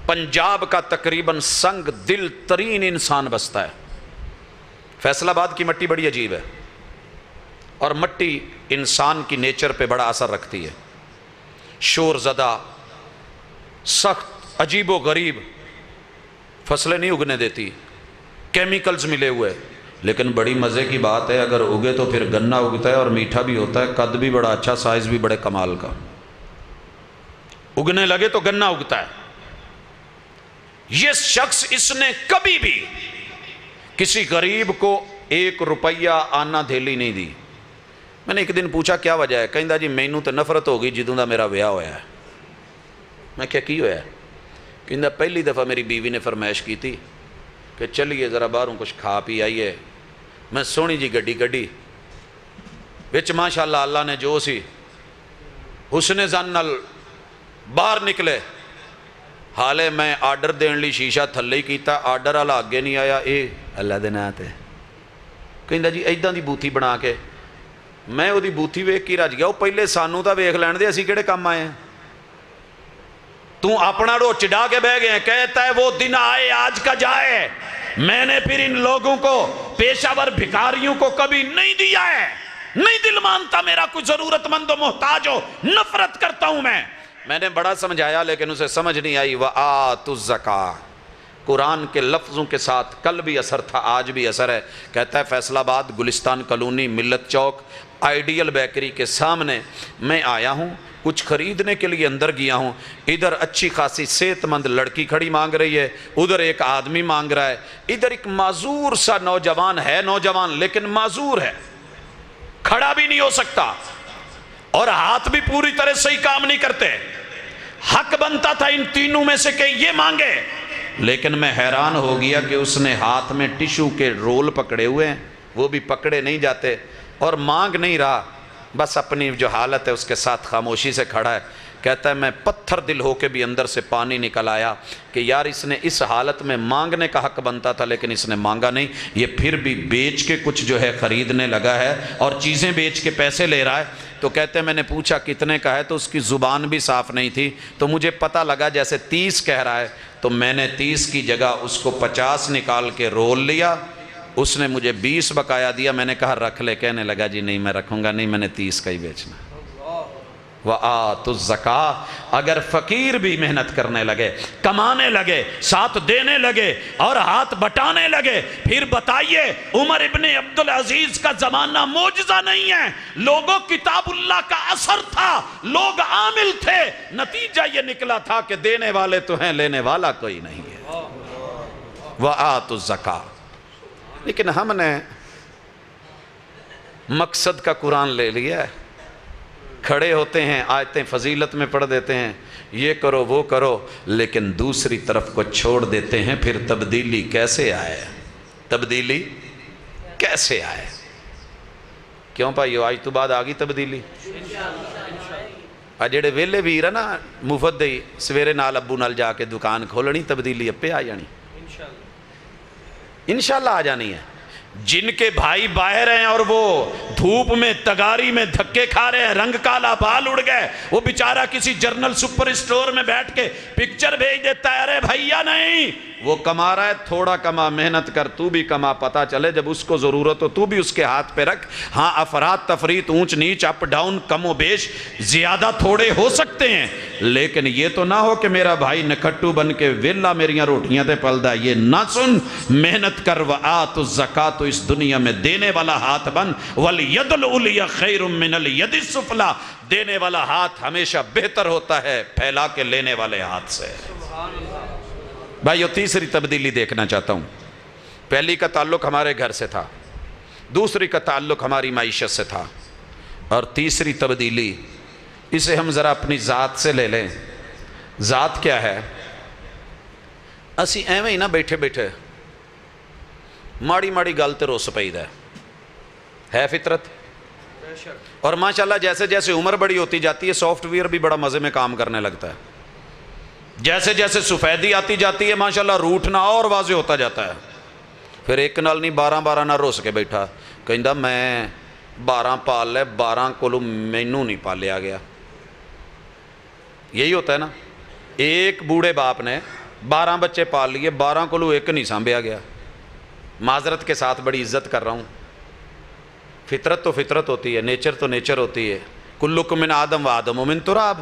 پنجاب کا تقریباً سنگ دل ترین انسان بستا ہے۔ فیصل آباد کی مٹی بڑی عجیب ہے، اور مٹی انسان کی نیچر پہ بڑا اثر رکھتی ہے، شور زدہ، سخت، عجیب و غریب، فصلیں نہیں اگنے دیتی، کیمیکلز ملے ہوئے، لیکن بڑی مزے کی بات ہے، اگر اگے تو پھر گنا اگتا ہے اور میٹھا بھی ہوتا ہے، قد بھی بڑا اچھا، سائز بھی بڑے کمال کا، اگنے لگے تو گنا اگتا ہے۔ یہ شخص اس نے کبھی بھی کسی غریب کو 1 روپیہ آنا دھیلی نہیں دی۔ میں نے ایک دن پوچھا کیا وجہ ہے، کہندا جی مینوں تو نفرت ہو گئی جدوں دا میرا بیاہ ہویا ہے۔ میں کیا کی ہویا ہے؟ کہندا پہلی دفعہ میری بیوی نے فرمائش کی تھی کہ چلیے ذرا باہروں کچھ کھا پی آئیے، میں سونی جی گڈی گڈی وچ ماشاءاللہ اللہ نے جو سی حسن زن نال باہر نکلے، حالے میں آرڈر دین لی شیشہ تھلے ہی کیتا، آرڈر والا اگے نہیں آیا، اے اللہ دے ناں تے کہندا جی ایداں دی بوتھی بنا کے، میں وہ دی بوتھی ویکھ کے رج گیا، وہ پہلے سانوں تا ویکھ لین دے، اسی کیڑے کام آئے ہیں؟ تو اپنا رو چڑھا کے بہ گئے ہیں، کہتا ہے وہ دن آئے آج کا جائے، میں نے پھر ان لوگوں کو، پیشہ ور بھکاریوں کو کبھی نہیں دیا ہے، نہیں دل مانتا میرا کوئی ضرورت مند و محتاج ہو، نفرت کرتا ہوں میں نے بڑا سمجھایا لیکن اسے سمجھ نہیں آئی۔ وَآتُوا الزَّکَاۃَ، قرآن کے لفظوں کے ساتھ کل بھی اثر تھا، آج بھی اثر ہے۔ کہتا ہے فیصل آباد گلستان کالونی ملت چوک آئیڈیل بیکری کے سامنے میں آیا ہوں، کچھ خریدنے کے لیے اندر گیا ہوں، ادھر اچھی خاصی صحت مند لڑکی کھڑی مانگ رہی ہے، ادھر ایک آدمی مانگ رہا ہے، ادھر ایک معذور سا نوجوان ہے، نوجوان لیکن معذور ہے، کھڑا بھی نہیں ہو سکتا اور ہاتھ بھی پوری طرح صحیح کام نہیں کرتے۔ حق بنتا تھا ان تینوں میں سے کہ یہ مانگے، لیکن میں حیران ہو گیا کہ اس نے ہاتھ میں ٹشو کے رول پکڑے ہوئے ہیں، وہ بھی پکڑے نہیں جاتے، اور مانگ نہیں رہا، بس اپنی جو حالت ہے اس کے ساتھ خاموشی سے کھڑا ہے۔ کہتا ہے میں پتھر دل ہو کے بھی اندر سے پانی نکل آیا کہ یار اس نے اس حالت میں مانگنے کا حق بنتا تھا لیکن اس نے مانگا نہیں، یہ پھر بھی بیچ کے کچھ جو ہے خریدنے لگا ہے اور چیزیں بیچ کے پیسے لے رہا ہے۔ تو کہتے ہیں میں نے پوچھا کتنے کا ہے، تو اس کی زبان بھی صاف نہیں تھی، تو مجھے پتہ لگا جیسے 30 کہہ رہا ہے، تو میں نے 30 کی جگہ اس کو 50 نکال کے رول لیا، اس نے مجھے 20 بقایا دیا، میں نے کہا رکھ لے، کہنے لگا جی نہیں میں رکھوں گا نہیں، میں نے 30 کا ہی بیچنا۔ وَآتُوا الزَّکَاۃَ، اگر فقیر بھی محنت کرنے لگے، کمانے لگے، ساتھ دینے لگے اور ہاتھ بٹانے لگے، پھر بتائیے عمر ابن عبدالعزیز کا زمانہ معجزہ نہیں ہے، لوگوں کتاب اللہ کا اثر تھا، لوگ عامل تھے، نتیجہ یہ نکلا تھا کہ دینے والے تو ہیں لینے والا کوئی نہیں ہے۔ وَآتُوا الزَّکَاۃَ، لیکن ہم نے مقصد کا قرآن لے لیا ہے، کھڑے ہوتے ہیں آیتیں فضیلت میں پڑھ دیتے ہیں، یہ کرو وہ کرو، لیکن دوسری طرف کو چھوڑ دیتے ہیں۔ پھر تبدیلی کیسے آئے؟ تبدیلی کیسے آئے؟ کیوں بھائیو آج تو بعد آگی تبدیلی؟ آج جڑے ویلے ویر ہے نا مفت دئی سویرے نال ابو نال جا کے دکان کھولنی، تبدیلی اپے آ جانی، انشاءاللہ آ جانی ہے۔ جن کے بھائی باہر ہیں اور وہ دھوپ میں تگاری میں دھکے کھا رہے ہیں، رنگ کالا بال اڑ گئے، وہ بیچارہ کسی جرنل سپر اسٹور میں بیٹھ کے پکچر بھیج دیتا ہے، ارے بھائیا نہیں، وہ کما رہا ہے، تھوڑا کما، محنت کر، تو بھی کما، پتہ چلے جب اس کو ضرورت ہو تو بھی اس کے ہاتھ پہ رکھ۔ ہاں افراد تفریط، اونچ نیچ، اپ ڈاؤن، کم و بیش زیادہ تھوڑے ہو سکتے ہیں، لیکن یہ تو نہ ہو کہ میرا بھائی نکھٹو بن کے ویلا میریاں روٹیاں تے پلدا، یہ نہ سن، محنت کر۔ وآتوا الزکاۃ، اس دنیا میں دینے والا ہاتھ بن، والید العلیٰ خیر من الید السفلیٰ، دینے والا ہاتھ ہمیشہ بہتر ہوتا ہے پھیلا کے لینے والے ہاتھ سے۔ بھائیو تیسری تبدیلی دیکھنا چاہتا ہوں، پہلی کا تعلق ہمارے گھر سے تھا، دوسری کا تعلق ہماری معیشت سے تھا، اور تیسری تبدیلی اسے ہم ذرا اپنی ذات سے لے لیں۔ ذات کیا ہے؟ اسی ایویں ہی نہ بیٹھے بیٹھے ماڑی ماڑی گل تے روس پئیدا ہے فطرت، اور ماشاءاللہ جیسے جیسے عمر بڑی ہوتی جاتی ہے سافٹ ویئر بھی بڑا مزے میں کام کرنے لگتا ہے، جیسے جیسے سفیدی آتی جاتی ہے ماشاءاللہ روٹھنا اور واضح ہوتا جاتا ہے۔ پھر ایک نال نہیں 12 نہ روس کے بیٹھا، کہندا میں 12 پال لے، 12 کولوں مینوں نہیں پالیا گیا۔ یہی ہوتا ہے نا، ایک بوڑھے باپ نے 12 بچے پال لیے، 12 کولوں ایک نہیں سانبھیا گیا۔ معذرت کے ساتھ بڑی عزت کر رہا ہوں، فطرت تو فطرت ہوتی ہے، نیچر تو نیچر ہوتی ہے، کلکم من آدم و آدم من تراب،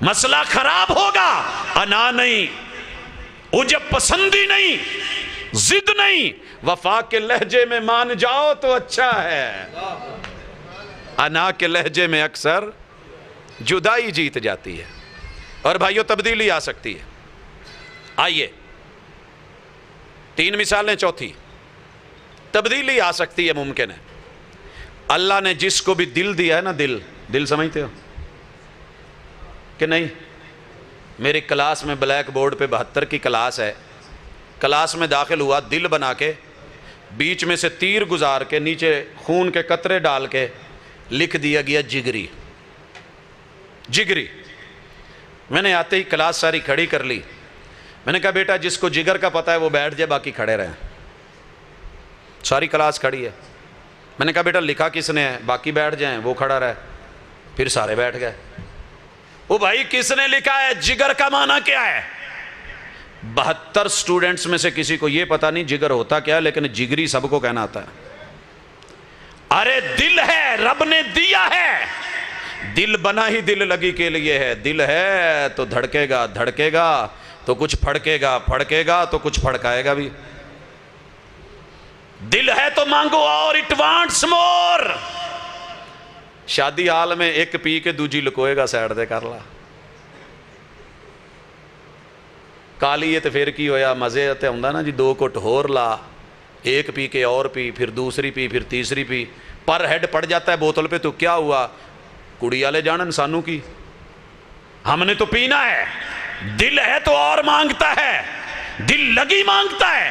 مسئلہ خراب ہوگا، انا نہیں، عجب پسندی نہیں، ضد نہیں، وفا کے لہجے میں مان جاؤ تو اچھا ہے، انا کے لہجے میں اکثر جدائی جیت جاتی ہے۔ اور بھائیو تبدیلی آ سکتی ہے۔ آئیے 3 مثالیں، چوتھی تبدیلی آ سکتی ہے، ممکن ہے۔ اللہ نے جس کو بھی دل دیا ہے نا، دل سمجھتے ہو کہ نہیں؟ میری کلاس میں بلیک بورڈ پہ 72 کی کلاس ہے، کلاس میں داخل ہوا، دل بنا کے بیچ میں سے تیر گزار کے نیچے خون کے قطرے ڈال کے لکھ دیا گیا جگری۔ جگری میں نے آتے ہی کلاس ساری کھڑی کر لی، میں نے کہا بیٹا جس کو جگر کا پتہ ہے وہ بیٹھ جائے، باقی کھڑے رہیں۔ ساری کلاس کھڑی ہے، میں نے کہا بیٹا لکھا کس نے ہے، باقی بیٹھ جائیں، وہ کھڑا رہے، پھر سارے بیٹھ گئے۔ وہ بھائی کس نے لکھا ہے، جگر کا معنی کیا ہے؟ 72 سٹوڈنٹس میں سے کسی کو یہ پتہ نہیں جگر ہوتا کیا ہے، لیکن جگری سب کو کہنا آتا ہے۔ ارے دل ہے، رب نے دیا ہے، دل بنا ہی دل لگی کے لیے ہے، دل ہے تو دھڑکے گا، دھڑکے گا تو کچھ پھڑکے گا، پھڑکے گا تو کچھ پھڑکائے گا بھی۔ دل ہے تو مانگو اور اٹ وانٹس مور۔ شادی حال میں ایک پی کے دوجی لکوئے گا سائڈ دے کر لا، کالی تے پھر کی ہویا، مزے تے ہوندا نا جی 2 گھٹ ہور لا، ایک پی کے اور پی، پھر دوسری پی، پھر تیسری پی، پر ہیڈ پڑ جاتا ہے بوتل پہ تو کیا ہوا، کڑی والے جانن سانو کی، ہم نے تو پینا ہے۔ دل ہے تو اور مانگتا ہے، دل لگی مانگتا ہے،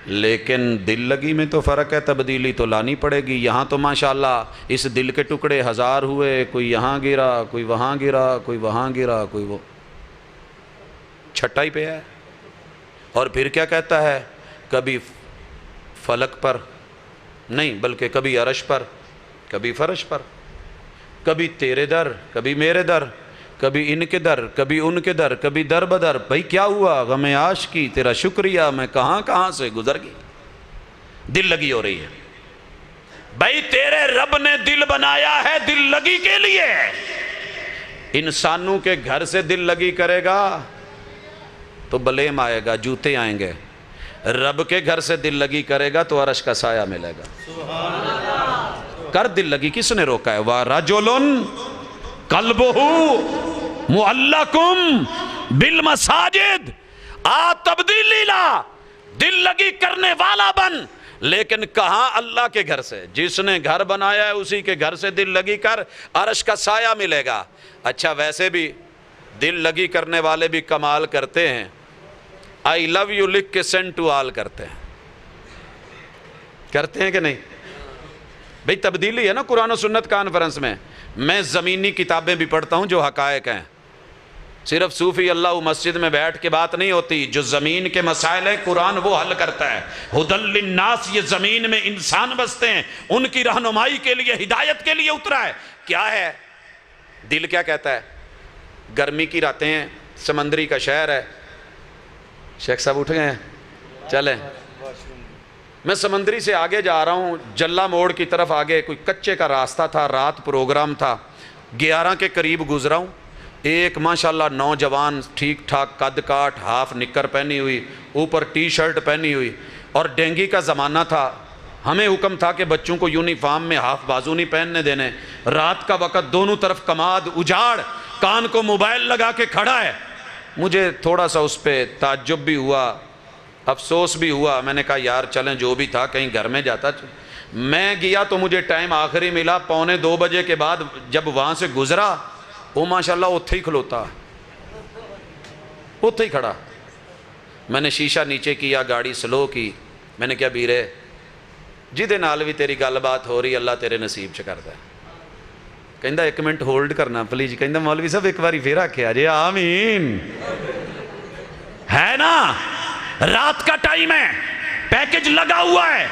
لیکن دل لگی میں تو فرق ہے، تبدیلی تو لانی پڑے گی۔ یہاں تو ماشاءاللہ اس دل کے ٹکڑے 1000 ہوئے، کوئی یہاں گرا، کوئی وہاں گرا، کوئی وہاں گرا، کوئی وہ چھٹا ہی پہ ہے۔ اور پھر کیا کہتا ہے، کبھی فلک پر نہیں بلکہ کبھی عرش پر، کبھی فرش پر، کبھی تیرے در، کبھی میرے در، کبھی ان کے در، کبھی ان کے در، کبھی در بدر۔ بھائی کیا ہوا، غم عاشقی تیرا شکریہ میں کہاں کہاں سے گزر گئی، دل لگی ہو رہی ہے۔ بھائی تیرے رب نے دل بنایا ہے دل لگی کے لیے، انسانوں کے گھر سے دل لگی کرے گا تو بلیم آئے گا، جوتے آئیں گے، رب کے گھر سے دل لگی کرے گا تو عرش کا سایہ ملے گا۔ کر دل لگی، کس نے روکا ہے؟ وَرَجُلٌ قَلْبُهُ مُعَلَّقٌ بِالْمَسَاجِدِ، آ تبدیلی لا، دل لگی کرنے والا بن، لیکن کہاں؟ اللہ کے گھر سے۔ جس نے گھر بنایا ہے اسی کے گھر سے دل لگی کر، عرش کا سایہ ملے گا۔ اچھا ویسے بھی دل لگی کرنے والے بھی کمال کرتے ہیں، آئی لو یو لکھ کے سینڈ ٹو آل کرتے ہیں کہ نہیں؟ بھئی تبدیلی ہے نا قرآن و سنت کانفرنس میں۔ میں زمینی کتابیں بھی پڑھتا ہوں جو حقائق ہیں، صرف صوفی اللہ مسجد میں بیٹھ کے بات نہیں ہوتی، جو زمین کے مسائل ہیں قرآن وہ حل کرتا ہے۔ ہدی للناس، یہ زمین میں انسان بستے ہیں، ان کی رہنمائی کے لیے، ہدایت کے لیے اترا ہے۔ کیا ہے دل؟ کیا کہتا ہے؟ گرمی کی راتیں ہیں، سمندری کا شہر ہے۔ شیخ صاحب اٹھ گئے ہیں؟ چلیں، میں سمندری سے آگے جا رہا ہوں، جلا موڑ کی طرف آگے کوئی کچے کا راستہ تھا، رات پروگرام تھا، 11 کے قریب گزرا ہوں، ایک ماشاءاللہ نوجوان ٹھیک ٹھاک قد کاٹ، ہاف نکر پہنی ہوئی، اوپر ٹی شرٹ پہنی ہوئی، اور ڈینگی کا زمانہ تھا، ہمیں حکم تھا کہ بچوں کو یونیفارم میں ہاف بازو نہیں پہننے دینے، رات کا وقت، دونوں طرف کماد، اجاڑ، کان کو موبائل لگا کے کھڑا ہے۔ مجھے تھوڑا سا اس پہ تعجب بھی ہوا، افسوس بھی ہوا، میں نے کہا یار چلیں جو بھی تھا کہیں گھر میں جاتا۔ میں گیا تو مجھے ٹائم آخری ملا، 1:45 بجے کے بعد جب وہاں سے گزرا، وہ ماشاءاللہ اتھے ہی کھلوتا، اتھے ہی کھڑا۔ میں نے شیشہ نیچے کیا، گاڑی سلو کی، میں نے کہا بیرے جدے نال بھی تیری گل بات ہو رہی اللہ تیرے نصیب چ کردا ہے۔ کہندا 1 منٹ ہولڈ کرنا پلیز، کہندا مولوی صاحب ایک باری پھر آکھیا جی آمین، ہے نا؟ رات کا ٹائم ہے، پیکج لگا ہوا ہے،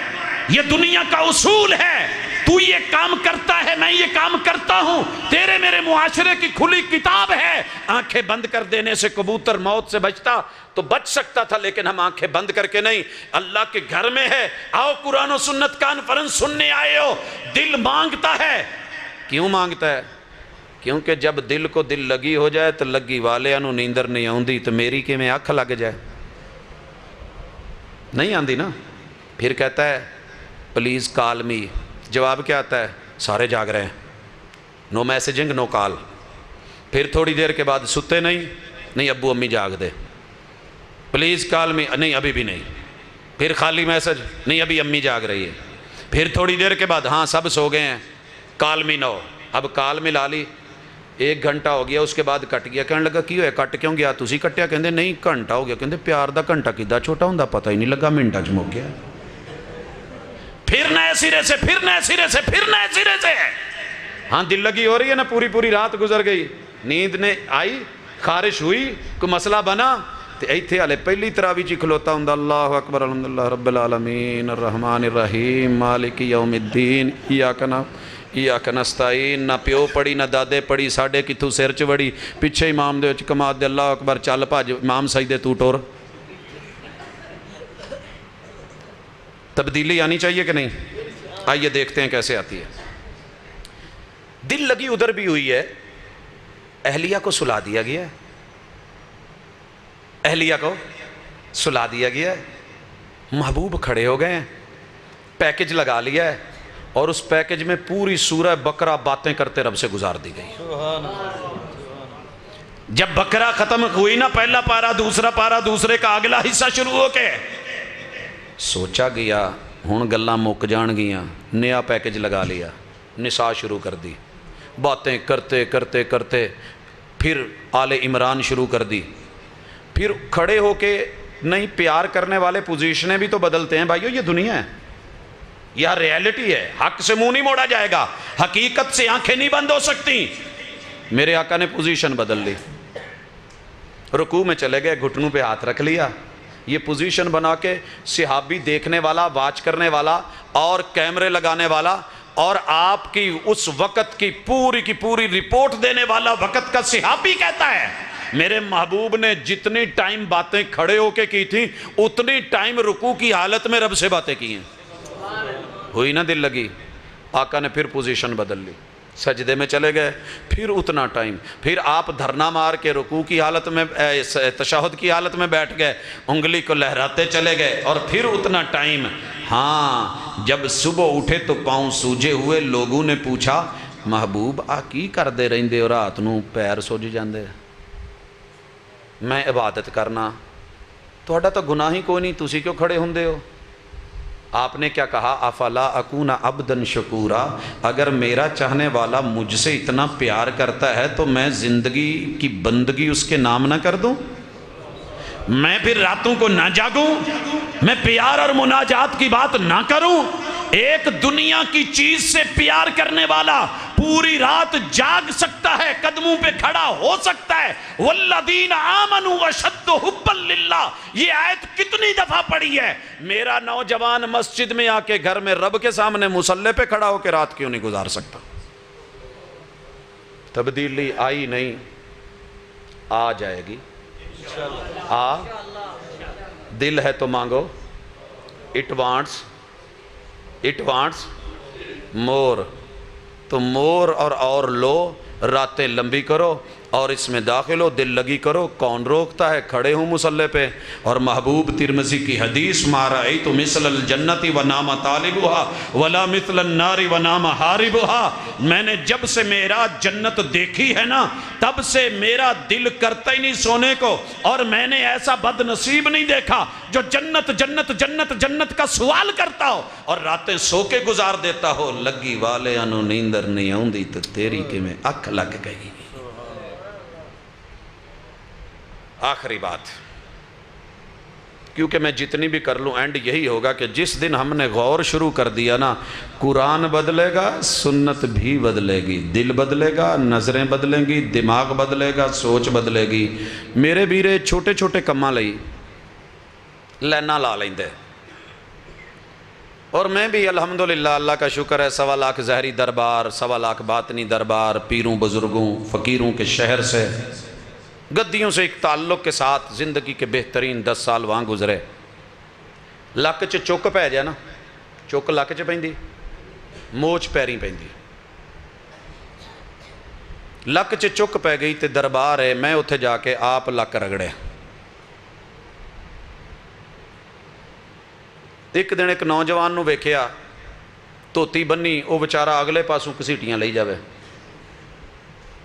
یہ دنیا کا اصول ہے، تو یہ کام کرتا ہے میں یہ کام کرتا ہوں، تیرے میرے معاشرے کی کھلی کتاب ہے۔ آنکھیں بند کر دینے سے کبوتر موت سے بچتا تو بچ سکتا تھا، لیکن ہم آنکھیں بند کر کے نہیں، اللہ کے گھر میں ہے، آؤ قرآن و سنت کانفرنس سننے آئے ہو، دل مانگتا ہے۔ کیوں مانگتا ہے؟ کیونکہ جب دل کو دل لگی ہو جائے تو لگی والے انہوں نیندر نہیں آؤندی تو میری کہ میں اکھ لگ جائے نہیں آندی نا. پھر کہتا ہے پلیز کال می. جواب کیا آتا ہے؟ سارے جاگ رہے ہیں, نو میسیجنگ نو کال. پھر تھوڑی دیر کے بعد ستے نہیں ابو امی جاگ دے, پلیز کال می, نہیں ابھی بھی نہیں. پھر خالی میسج, نہیں ابھی امی جاگ رہی ہے. پھر تھوڑی دیر کے بعد ہاں سب سو گئے ہیں, کال می نو. اب کال ملا لی, 1 گھنٹہ ہو گیا, اس کے بعد کٹ گیا. کہنے لگا کی ہوئے کٹ کیوں گیا, تسی کٹیا؟ کہندے نہیں گھنٹہ ہو گیا. کہندے پیار دا گھنٹہ کدھا چھوٹا ہوندا, پتہ ہی نہیں لگا, منٹاں چ مک گیا. پھر نئے سرے سے, پھر نئے سرے سے, پھر نئے سرے سے. ہاں دل لگی ہو رہی ہے نا, پوری رات گزر گئی, نیند نے آئی, خارش ہوئی, کوئی مسئلہ بنا تو ایتھے والے پہلی تراوی چ کھلوتا ہوں, اللہ اکبر الحمدللہ رب العالمین الرحمن الرحیم مالک یوم الدین ایاک نستعین. نہ پیو پڑھی نہ دادے پڑھی, ساڈے کتھوں سر چ وڑی, پیچھے امام دے وچ کماد دے, اللہ اکبر چل بھج, امام سجدے تو ٹور. تبدیلی آنی چاہیے کہ نہیں؟ آئیے دیکھتے ہیں کیسے آتی ہے. دل لگی ادھر بھی ہوئی ہے, اہلیہ کو سلا دیا گیا ہے, اہلیہ کو سلا دیا گیا ہے, محبوب کھڑے ہو گئے ہیں, پیکج لگا لیا ہے, اور اس پیکج میں پوری سورہ بقرہ باتیں کرتے رب سے گزار دی گئی. جب بقرہ ختم ہوئی نا, پہلا پارا, دوسرا پارا, دوسرے کا اگلا حصہ شروع ہو کے سوچا گیا ہن گلاں مک جان گیاں, نیا پیکج لگا لیا, نساء شروع کر دی, باتیں کرتے کرتے کرتے پھر آل عمران شروع کر دی. پھر کھڑے ہو کے, نہیں پیار کرنے والے پوزیشنیں بھی تو بدلتے ہیں بھائیو, یہ دنیا ہے, یہ ریالٹی ہے, حق سے منہ نہیں موڑا جائے گا, حقیقت سے آنکھیں نہیں بند ہو سکتی. میرے آقا نے پوزیشن بدل لی, رکوع میں چلے گئے, گھٹنوں پہ ہاتھ رکھ لیا. یہ پوزیشن بنا کے صحابی دیکھنے والا, واچ کرنے والا اور کیمرے لگانے والا اور آپ کی اس وقت کی پوری رپورٹ دینے والا وقت کا صحابی کہتا ہے میرے محبوب نے جتنی ٹائم باتیں کھڑے ہو کے کی تھیں اتنی ٹائم رکوع کی حالت میں رب سے باتیں کی ہیں. ہوئی نا دل لگی, آقا نے پھر پوزیشن بدل لی, سجدے میں چلے گئے, پھر اتنا ٹائم, پھر آپ دھرنا مار کے رکوع کی حالت میں, تشہد کی حالت میں بیٹھ گئے, انگلی کو لہراتے چلے گئے, اور پھر اتنا ٹائم. ہاں جب صبح اٹھے تو پاؤں سوجے ہوئے, لوگوں نے پوچھا محبوب آ کی کر دے رہندے ہو رات نو, پیر سج جاندے. میں عبادت کرنا, تہاڈا تو گناہ ہی کوئی نہیں, تسی کیوں کھڑے ہوندے ہو؟ آپ نے کیا کہا, افلا اکون عبدا شکورا, اگر میرا چاہنے والا مجھ سے اتنا پیار کرتا ہے تو میں زندگی کی بندگی اس کے نام نہ کر دوں, میں پھر راتوں کو نہ جاگوں, میں پیار اور مناجات کی بات نہ کروں. ایک دنیا کی چیز سے پیار کرنے والا پوری رات جاگ سکتا ہے, قدموں پہ کھڑا ہو سکتا ہے. والذین آمنوا وشد حبا للہ, یہ آیت کتنی دفعہ پڑھی ہے. میرا نوجوان مسجد میں آ کے گھر میں رب کے سامنے مصلی پہ کھڑا ہو کے رات کیوں نہیں گزار سکتا؟ تبدیلی آئی نہیں, آ جائے گی. آ دل ہے تو مانگو, اٹ وانٹس مور, تو مور اور لو, راتیں لمبی کرو اور اس میں داخل ہو, دل لگی کرو. کون روکتا ہے؟ کھڑے ہوں مصلی پہ. اور محبوب ترمذی کی حدیث, ما رأیت مثل الجنت ونام طالبها ولا مثل النار ونام حاربها, میں نے جب سے میرا جنت دیکھی ہے نا تب سے میرا دل کرتا ہی نہیں سونے کو, اور میں نے ایسا بد نصیب نہیں دیکھا جو جنت جنت جنت جنت کا سوال کرتا ہو اور راتیں سو کے گزار دیتا ہو. لگی والے انو نیندر نہیں آؤندی تو تیری کہ میں اکھ لگ گئی. آخری بات, کیونکہ میں جتنی بھی کر لوں اینڈ یہی ہوگا کہ جس دن ہم نے غور شروع کر دیا نا, قرآن بدلے گا, سنت بھی بدلے گی, دل بدلے گا, نظریں بدلیں گی, دماغ بدلے گا, سوچ بدلے گی. میرے بیرے چھوٹے چھوٹے کماں لئی لینا لا لیندے, اور میں بھی الحمدللہ اللہ کا شکر ہے 1.25 لاکھ ظاہری دربار, 1.25 لاکھ باطنی دربار, پیروں بزرگوں فقیروں کے شہر سے, گدیوں سے ایک تعلق کے ساتھ زندگی کے بہترین 10 سال وہاں گزرے. لک چ چک پہ جائے نا, چک لک چ پیندی, موچ پیریں پیندی. ਲੱਕ 'ਚ ਚੁੱਕ ਪੈ ਗਈ ਤੇ ਦਰਬਾਰ ਹੈ, ਮੈਂ ਉੱਥੇ ਜਾ ਕੇ ਆਪ ਲੱਕ ਰਗੜਿਆ। ਇੱਕ ਦਿਨ ਇੱਕ ਨੌਜਵਾਨ ਨੂੰ ਵੇਖਿਆ, ਧੋਤੀ ਬੰਨੀ, ਉਹ ਵਿਚਾਰਾ ਅਗਲੇ ਪਾਸੋਂ ਘਸੀਟੀਆਂ ਲਈ ਜਾਵੇ।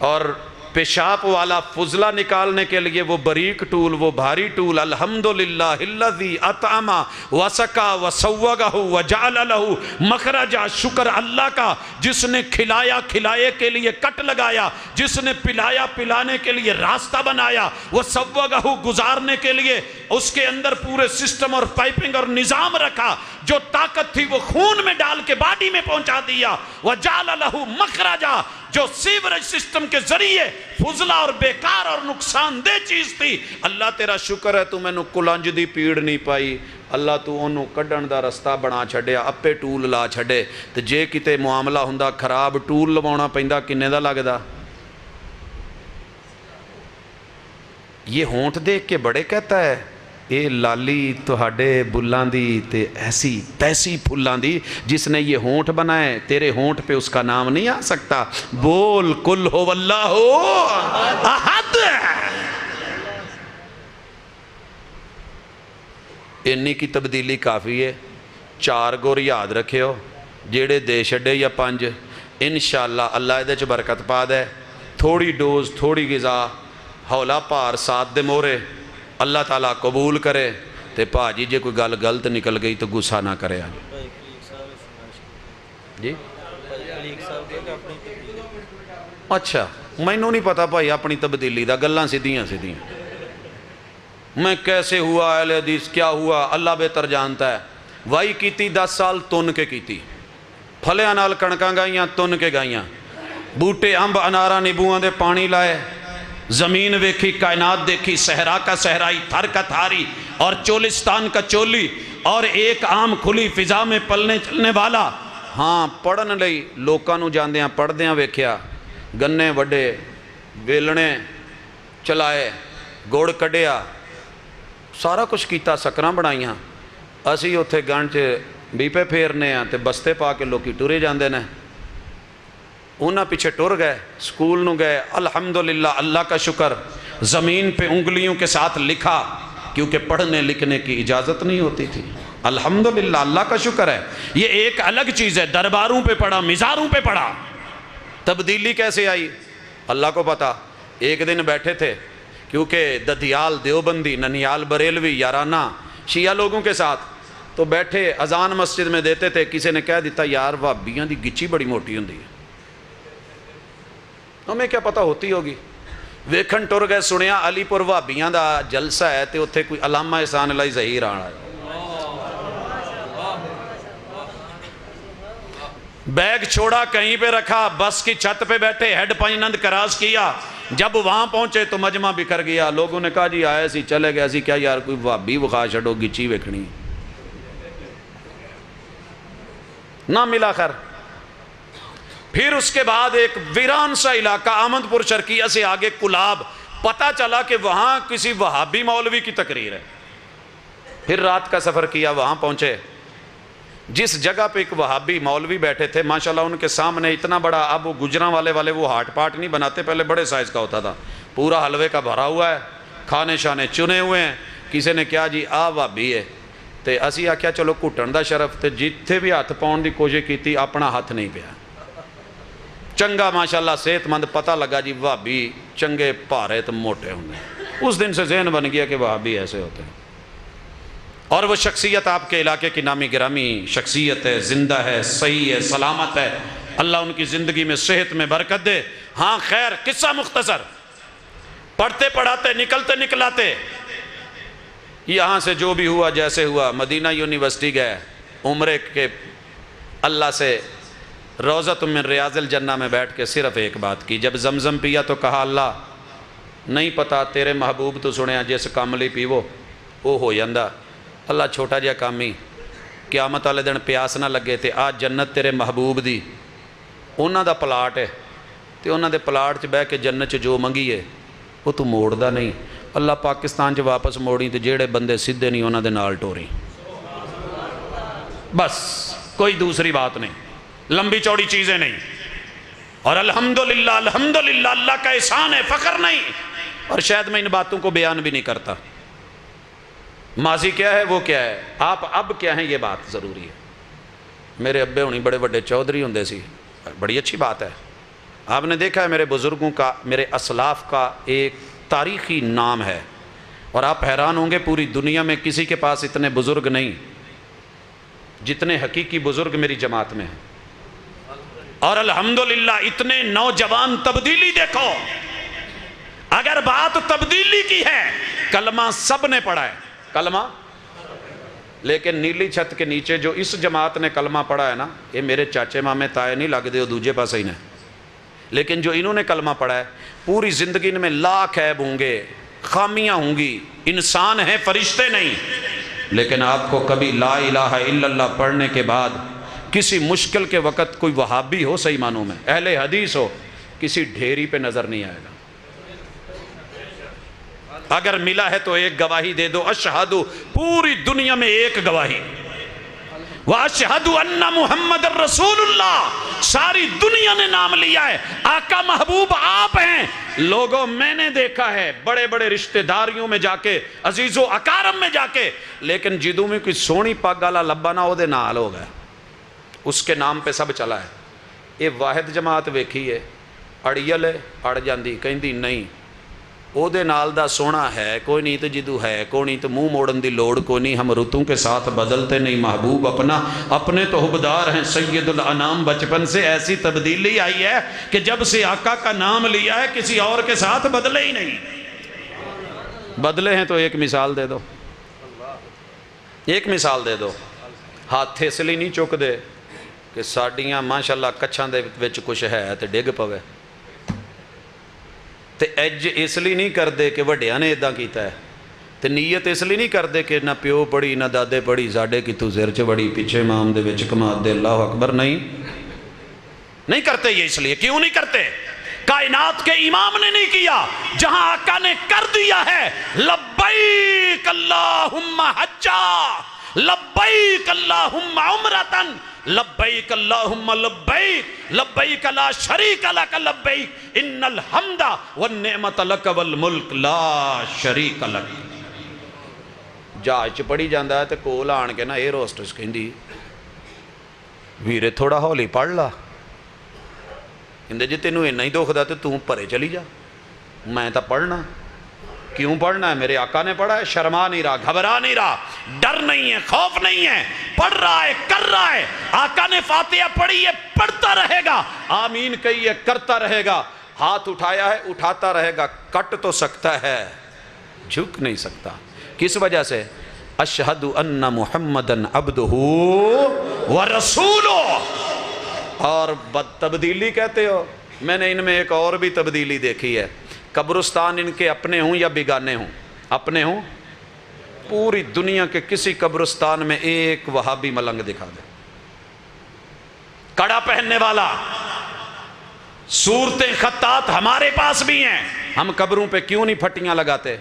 اور پیشاب والا فضلہ نکالنے کے لیے وہ باریک ٹول، وہ بھاری ٹول. الحمدللہ الذی اطعم وسقى وسوغہ وجعل لہ مخرجا. شکر اللہ کا جس نے کھلایا کھلائے کے لیے کٹ لگایا، جس نے پلایا پلانے کے لیے راستہ بنایا، وسوغہ گزارنے کے لیے اس کے اندر پورے سسٹم اور پائپنگ اور نظام رکھا. جو طاقت تھی وہ خون میں ڈال کے باڈی میں پہنچا دیا. وجعل لہ مخرجا، جو سیوریج سسٹم کے ذریعے فضلہ اور بیکار اور نقصان دہ چیز تھی. اللہ تیرا شکر ہے تو میں نے کلنج دی پیڑ نہیں پائی. اللہ تو انہوں کڈن دا رستہ بنا چھڑیا، اپے ٹول لا چھڑے. تو جے کتے معاملہ ہندہ خراب ٹول لوانا پیندہ کنے دا لگ دا. یہ ہونٹ دیکھ کے بڑے کہتا ہے اے لالی تہاڈے بلان دی تے ایسی پیسی پھلان دی، جس نے یہ ہونٹ بنائے تیرے ہونٹ پہ اس کا نام نہیں آ سکتا. بول کل ہو واللہ احد. انی کی تبدیلی کافی ہے. 4 گور یاد رکھے ہو جیڑے دے چھڑے یا 5، انشاءاللہ اللہ ادھے چ برکت پا دے. تھوڑی ڈوز تھوڑی غذا ہولا پار 7 دے مورے اللہ تعالیٰ قبول کرے. تے پاجی جے کوئی گل غلط نکل گئی تو غصہ نہ کرے. جی اچھا مینوں نہیں پتا بھائی اپنی تبدیلی دا، گلاں سیدھیاں سیدھیاں. میں کیسے ہوا اہل حدیث کیا ہوا اللہ بہتر جانتا ہے. وائی کیتی 10 سال تن کے کیتی، پھلیاں نال کنکاں گائیاں تن کے گائیاں، بوٹے امب انارا نیبوان دے پانی لائے، زمین ویکھی کائنات دیکھی، صحرا کا صحرائی، تھر کا تھاری اور چولستان کا چولی، اور ایک عام کھلی فضا میں پلنے چلنے والا. ہاں پڑھن لئی لوکاں نو جاندیاں پڑھدیاں ویکھیا، گنے وڈے ویلنے چلائے، گوڑ کڈیا، سارا کچھ کیتا، سکراں بنائیاں. اسی اتھے گنڈ چ بیپے پھیرنے ہیں تے بستے پا کے لوکی ٹرے جاندے نے. انہاں پیچھے ٹر گئے، سکول نو گئے. الحمدللہ اللہ کا شکر، زمین پہ انگلیوں کے ساتھ لکھا کیونکہ پڑھنے لکھنے کی اجازت نہیں ہوتی تھی. الحمدللہ اللہ کا شکر ہے. یہ ایک الگ چیز ہے، درباروں پہ پڑھا، مزاروں پہ پڑھا. تبدیلی کیسے آئی اللہ کو پتا. ایک دن بیٹھے تھے کیونکہ ددیال دیوبندی ننیال بریلوی یارانہ شیعہ لوگوں کے ساتھ، تو بیٹھے اذان مسجد میں دیتے تھے. کسی نے کہہ دیتا یار وہابیاں دی گچی بڑی موٹی ہوندی ہے. ہمیں کیا پتہ ہوتی ہوگی. ویکھن ٹر گئے، سنیا علی پور وہابیاں دا جلسہ ہے تے اتھے کوئی علامہ احسان اللہ ظہیر آنا ہے. بیگ چھوڑا کہیں پہ رکھا، بس کی چھت پہ بیٹھے، ہیڈ پائنند کراس کیا. جب وہاں پہنچے تو مجمع بکھر گیا. لوگوں نے کہا جی آئے سی چلے گئے سی، کیا یار کوئی وہابی وخا چھڑو گچی ویکھنی نہ ملا. خیر پھر اس کے بعد ایک ویران سا علاقہ آمد پور شرقیہ سے آگے کلاب، پتہ چلا کہ وہاں کسی وہابی مولوی کی تقریر ہے. پھر رات کا سفر کیا، وہاں پہنچے. جس جگہ پہ ایک وہابی مولوی بیٹھے تھے ماشاءاللہ ان کے سامنے اتنا بڑا، اب وہ گجراں والے وہ ہاٹ پاٹ نہیں بناتے، پہلے بڑے سائز کا ہوتا تھا، پورا حلوے کا بھرا ہوا ہے، کھانے شانے چنے ہوئے ہیں. کسی نے کیا جی آ وہابی ہے، تے اسی آکھیا چلو گھٹن دا شرف. تے جتھے بھی ہاتھ پاؤن دی کوشش کیتی اپنا ہاتھ نہیں پیا. چنگا ماشاءاللہ صحت مند، پتہ لگا جی وہابی چنگے پارے تو موٹے ہوں گے. اس دن سے ذہن بن گیا کہ وہابی ایسے ہوتے ہیں. اور وہ شخصیت آپ کے علاقے کی نامی گرامی شخصیت ہے، زندہ ہے، صحیح ہے، سلامت ہے. اللہ ان کی زندگی میں صحت میں برکت دے. ہاں خیر قصہ مختصر، پڑھتے پڑھاتے نکلتے نکلاتے یہاں سے جو بھی ہوا جیسے ہوا مدینہ یونیورسٹی گئے عمرے کے. اللہ سے روضۃ من ریاض الجنہ میں بیٹھ کے صرف ایک بات کی. جب زمزم پیا تو کہا اللہ نہیں پتا تیرے محبوب تو سنیا جس کام لی پیو وہ ہو جاندہ. اللہ چھوٹا جہا کام ہی، قیامت والے دن پیاس نہ لگے تے آج جنت تیرے محبوب دی انہاں دا پلاٹ ہے تے انہاں دے پلاٹ چ بہ کے جنت چ جو منگی ہے وہ تو موڑ دا نہیں. اللہ پاکستان چ واپس موڑی تے جیڑے بندے سدھے نہیں انہاں دے نال ٹوری. بس کوئی دوسری بات نہیں، لمبی چوڑی چیزیں نہیں. اور الحمدللہ الحمدللہ اللہ کا احسان ہے، فخر نہیں. اور شاید میں ان باتوں کو بیان بھی نہیں کرتا. ماضی کیا ہے وہ کیا ہے، آپ اب کیا ہیں یہ بات ضروری ہے. میرے ابے ہونی بڑے بڑے چودھری ہوندے سی، بڑی اچھی بات ہے. آپ نے دیکھا ہے میرے بزرگوں کا، میرے اسلاف کا ایک تاریخی نام ہے، اور آپ حیران ہوں گے پوری دنیا میں کسی کے پاس اتنے بزرگ نہیں جتنے حقیقی بزرگ میری جماعت میں ہیں۔ اور الحمدللہ اتنے نوجوان، تبدیلی دیکھو، اگر بات تبدیلی کی ہے، کلمہ سب نے پڑھا ہے، کلمہ، لیکن نیلی چھت کے نیچے جو اس جماعت نے کلمہ پڑھا ہے نا، یہ میرے چاچے مامے تائے نہیں لگ دے، وہ دوجے پاس ہی نے، لیکن جو انہوں نے کلمہ پڑھا ہے، پوری زندگی ان میں لاکھ عیب ہوں گے، خامیاں ہوں گی، انسان ہیں، فرشتے نہیں، لیکن آپ کو کبھی لا الہ الا اللہ پڑھنے کے بعد کسی مشکل کے وقت کوئی وہابی ہو، صحیح معنوں میں اہل حدیث ہو، کسی ڈھیری پہ نظر نہیں آئے گا۔ اگر ملا ہے تو ایک گواہی دے دو، اشہد، پوری دنیا میں ایک گواہی، وَأَشْهَدُ أَنَّ مُحَمَّدَ الرَّسُولُ اللَّهِ، ساری دنیا نے نام لیا ہے، آقا محبوب آپ ہیں۔ لوگوں میں نے دیکھا ہے بڑے بڑے رشتہ داریوں میں جا کے، عزیز و اکارم میں جا کے، لیکن جدوں میں کوئی سونی پاگ والا لبا نہ ہو دے نال ہو گیا، اس کے نام پہ سب چلا ہے۔ یہ واحد جماعت ویکھی ہے، اڑیل ہے، اڑ جاندی، کہندی نہیں او دے نال دا سونا ہے کوئی نہیں، تو جدو ہے کوئی نہیں، تو منہ موڑن دی لوڑ کوئی نہیں، ہم رتوں کے ساتھ بدلتے نہیں، محبوب اپنا، اپنے تو حبدار ہیں، سید الانام۔ بچپن سے ایسی تبدیلی آئی ہے کہ جب سے آقا کا نام لیا ہے کسی اور کے ساتھ بدلے ہی نہیں۔ بدلے ہیں تو ایک مثال دے دو، ایک مثال دے دو، ہاتھ اس لیے نہیں چک دے کہ ساڈیاں ماشاءاللہ کچھاں دے وچ کچھ ہے تے ڈگ پوے، تے اج اس لیے نہیں کر دے کہ وڈیاں نے ادھا کیتا ہے، تے نیت اس لیے نہیں کر دے کہ نہ پیو پڑھی نہ دادے پڑھی، ساڈے کی تو سر چ بڑی پیچھے مام دے وچ کماد دے، اللہ اکبر، نہیں کرتے۔ یہ اس لیے کیوں نہیں کرتے؟ کائنات کے امام نے نہیں کیا، جہاں آقا نے کر دیا ہے، لبیک اللہم حجا، لبیک اللہم عمرتن، لبیک اللہم لبیک، لبیک لا شریک لک لبیک، ان الحمد والنعمت لک والملک لا شریک لک۔ جہاز چ پڑھی جاندہ ہے تے کول آن کے نا ایئر ہوسٹس کہندی ویرے تھوڑا ہولی پڑھ لا، اندے جی تینوں اینا ہی دکھ دا تے توں پرے چلی جا، میں تا پڑھنا، کیوں پڑھنا ہے؟ میرے آقا نے پڑھا ہے، شرما نہیں رہا، گھبرا نہیں رہا، ڈر نہیں ہے، خوف نہیں ہے، پڑھ رہا ہے، کر رہا ہے۔ آقا نے فاتحہ پڑھی ہے، پڑھتا رہے گا، آمین کہی ہے، کرتا رہے گا، ہاتھ اٹھایا ہے، اٹھاتا رہے گا، کٹ تو سکتا ہے، جھک نہیں سکتا۔ کس وجہ سے؟ اشہد ان محمدن عبدہ ورسولہ۔ اور تبدیلی کہتے ہو، میں نے ان میں ایک اور بھی تبدیلی دیکھی ہے، قبرستان ان کے اپنے ہوں یا بیگانے ہوں، اپنے ہوں، پوری دنیا کے کسی قبرستان میں ایک وہابی ملنگ دکھا دے، کڑا پہننے والا، صورتیں خطات ہمارے پاس بھی ہیں، ہم قبروں پہ کیوں نہیں پھٹیاں لگاتے؟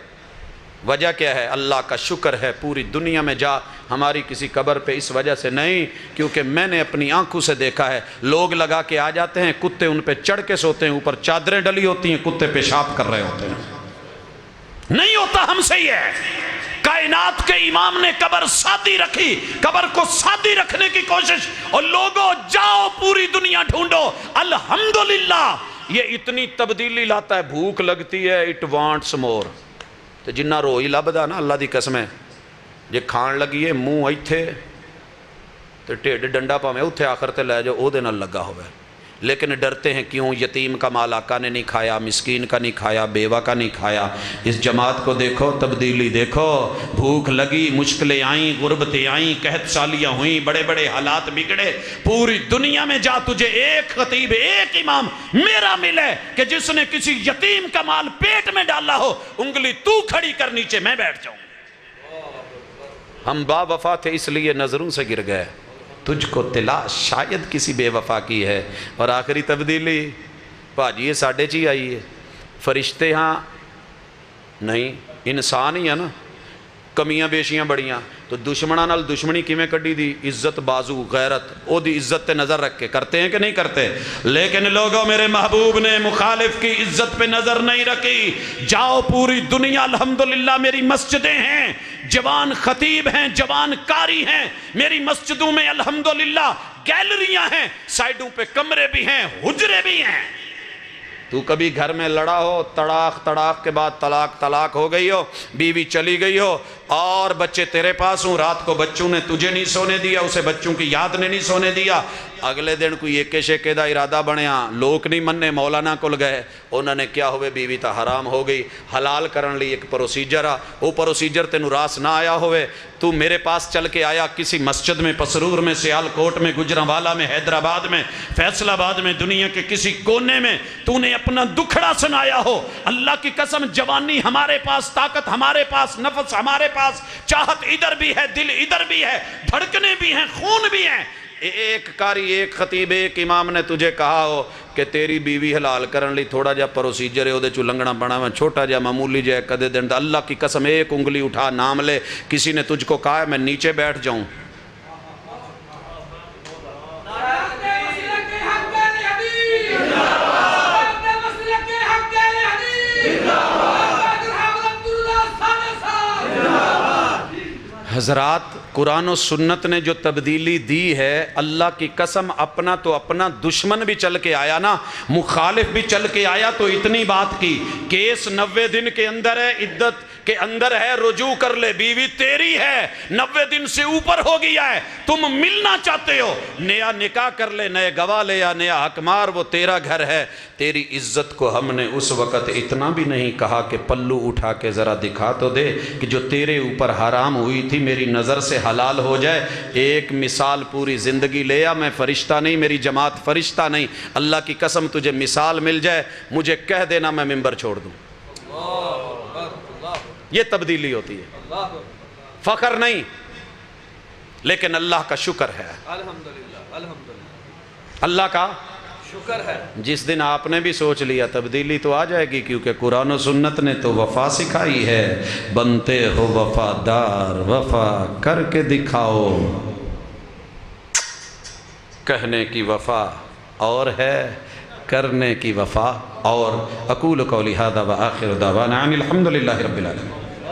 وجہ کیا ہے؟ اللہ کا شکر ہے پوری دنیا میں جا، ہماری کسی قبر پہ اس وجہ سے نہیں، کیونکہ میں نے اپنی آنکھوں سے دیکھا ہے، لوگ لگا کے آ جاتے ہیں، کتے ان پہ چڑھ کے سوتے ہیں، اوپر چادریں ڈلی ہوتی ہیں، کتے پیشاب کر رہے ہوتے ہیں۔ نہیں ہوتا ہم سے ہی ہے۔ کائنات کے امام نے قبر سادی رکھی، قبر کو سادی رکھنے کی کوشش، اور لوگوں جاؤ پوری دنیا ڈھونڈو، الحمدللہ یہ اتنی تبدیلی لاتا ہے۔ بھوک لگتی ہے، اٹ وانٹس مور، تو جنہ روئی لبدا نا اللہ دی قسم ہے، جے کھان لگیے منہ ایتھے تو ٹھڈ ڈنڈا پاویں اوتھے آخر تے لے جاؤ، او دے نال لگا ہوئے، لیکن ڈرتے ہیں کیوں؟ یتیم کا مال آقا نے نہیں کھایا، مسکین کا نہیں کھایا، بیوہ کا نہیں کھایا۔ اس جماعت کو دیکھو، تبدیلی دیکھو، بھوک لگی، مشکلیں آئیں، غربتیں آئیں، قحط سالیاں ہوئیں، بڑے بڑے حالات بگڑے، پوری دنیا میں جا تجھے ایک خطیب، ایک امام میرا ملے کہ جس نے کسی یتیم کا مال پیٹ میں ڈالا ہو، انگلی تو کھڑی کر نیچے میں بیٹھ جاؤں۔ ہم با وفا تھے اس لیے نظروں سے گر گئے، تجھ کو تلاش شاید کسی بے وفا کی ہے۔ اور آخری تبدیلی بھاجی یہ ساڑھے چی آئی ہے، فرشتے ہاں نہیں، انسان ہی ہے نا، کمیاں بیشیاں بڑیاں، تو دشمنہ نال دشمنی کیویں کڈی دی؟ عزت بازو غیرت، او دی عزت تے نظر رکھ کے کرتے ہیں کہ نہیں کرتے؟ لیکن لوگوں میرے محبوب نے مخالف کی عزت پہ نظر نہیں رکھی۔ جاؤ پوری دنیا، الحمدللہ میری مسجدیں ہیں، جوان خطیب ہیں، جوان قاری ہیں، میری مسجدوں میں الحمدللہ گیلریاں ہیں، سائیڈوں پہ کمرے بھی ہیں، حجرے بھی ہیں، تو کبھی گھر میں لڑا ہو، تڑاک تڑاک کے بعد طلاق ہو گئی ہو، بیوی چلی گئی ہو اور بچے تیرے پاس ہوں، رات کو بچوں نے تجھے نہیں سونے دیا، اسے بچوں کی یاد نے نہیں سونے دیا، اگلے دن کوئی ایک شیکے دا ارادہ بنیا، لوگ نہیں مننے، مولانا کل گئے، انہوں نے کیا ہوئے بیوی تا حرام ہو گئی، حلال کرن لی ایک پروسیجر آ، وہ پروسیجر تینوں راس نہ آیا ہوئے، تو میرے پاس چل کے آیا کسی مسجد میں، پسرور میں، سیالکوٹ میں، گجرانوالہ میں، حیدرآباد میں، فیصل آباد میں، دنیا کے کسی کونے میں تو نے اپنا دکھڑا سنایا ہو، اللہ کی قسم جوانی ہمارے پاس، طاقت ہمارے پاس، نفس ہمارے پاس، چاہت ادھر بھی ہے، دل ادھر بھی ہے، دھڑکنے بھی ہیں، خون بھی ہیں، ایک قاری، ایک خطیب، ایک امام نے تجھے کہا ہو کہ تیری بیوی حلال کرن لی تھوڑا جا پروسیجر ہے، اودے چو لنگنا بنا میں چھوٹا جا معمولی جا کدے دن، اللہ کی قسم ایک انگلی اٹھا نام لے، کسی نے تجھ کو کہا ہے میں نیچے بیٹھ جاؤں؟ حضرات قرآن و سنت نے جو تبدیلی دی ہے، اللہ کی قسم اپنا تو اپنا دشمن بھی چل کے آیا نا، مخالف بھی چل کے آیا تو اتنی بات کی، کیس 90 دن کے اندر ہے، عدت کے اندر ہے، رجوع کر لے، بیوی تیری ہے، 90 دن سے اوپر ہو گیا ہے، تم ملنا چاہتے ہو، نیا نکاح کر لے، نئے گواہ لے یا نیا حکمار، وہ تیرا گھر ہے، تیری عزت کو ہم نے اس وقت اتنا بھی نہیں کہا کہ پلو اٹھا کے ذرا دکھا تو دے کہ جو تیرے اوپر حرام ہوئی تھی میری نظر سے حلال ہو جائے، ایک مثال پوری زندگی لے آ، میں فرشتہ نہیں، میری جماعت فرشتہ نہیں، اللہ کی قسم تجھے مثال مل جائے، مجھے کہہ دینا میں ممبر چھوڑ دوں۔ یہ تبدیلی ہوتی ہے، فخر نہیں، لیکن اللہ کا شکر ہے، اللہ کا شکر ہے۔ جس دن آپ نے بھی سوچ لیا تبدیلی تو آ جائے گی، کیونکہ قرآن و سنت نے تو وفا سکھائی ہے، بنتے ہو وفادار وفا کر کے دکھاؤ، کہنے کی وفا اور ہے، کرنے کی وفا اور۔ اقول قولی ھذا وآخر دعوانا ان الحمد للہ رب العالمین۔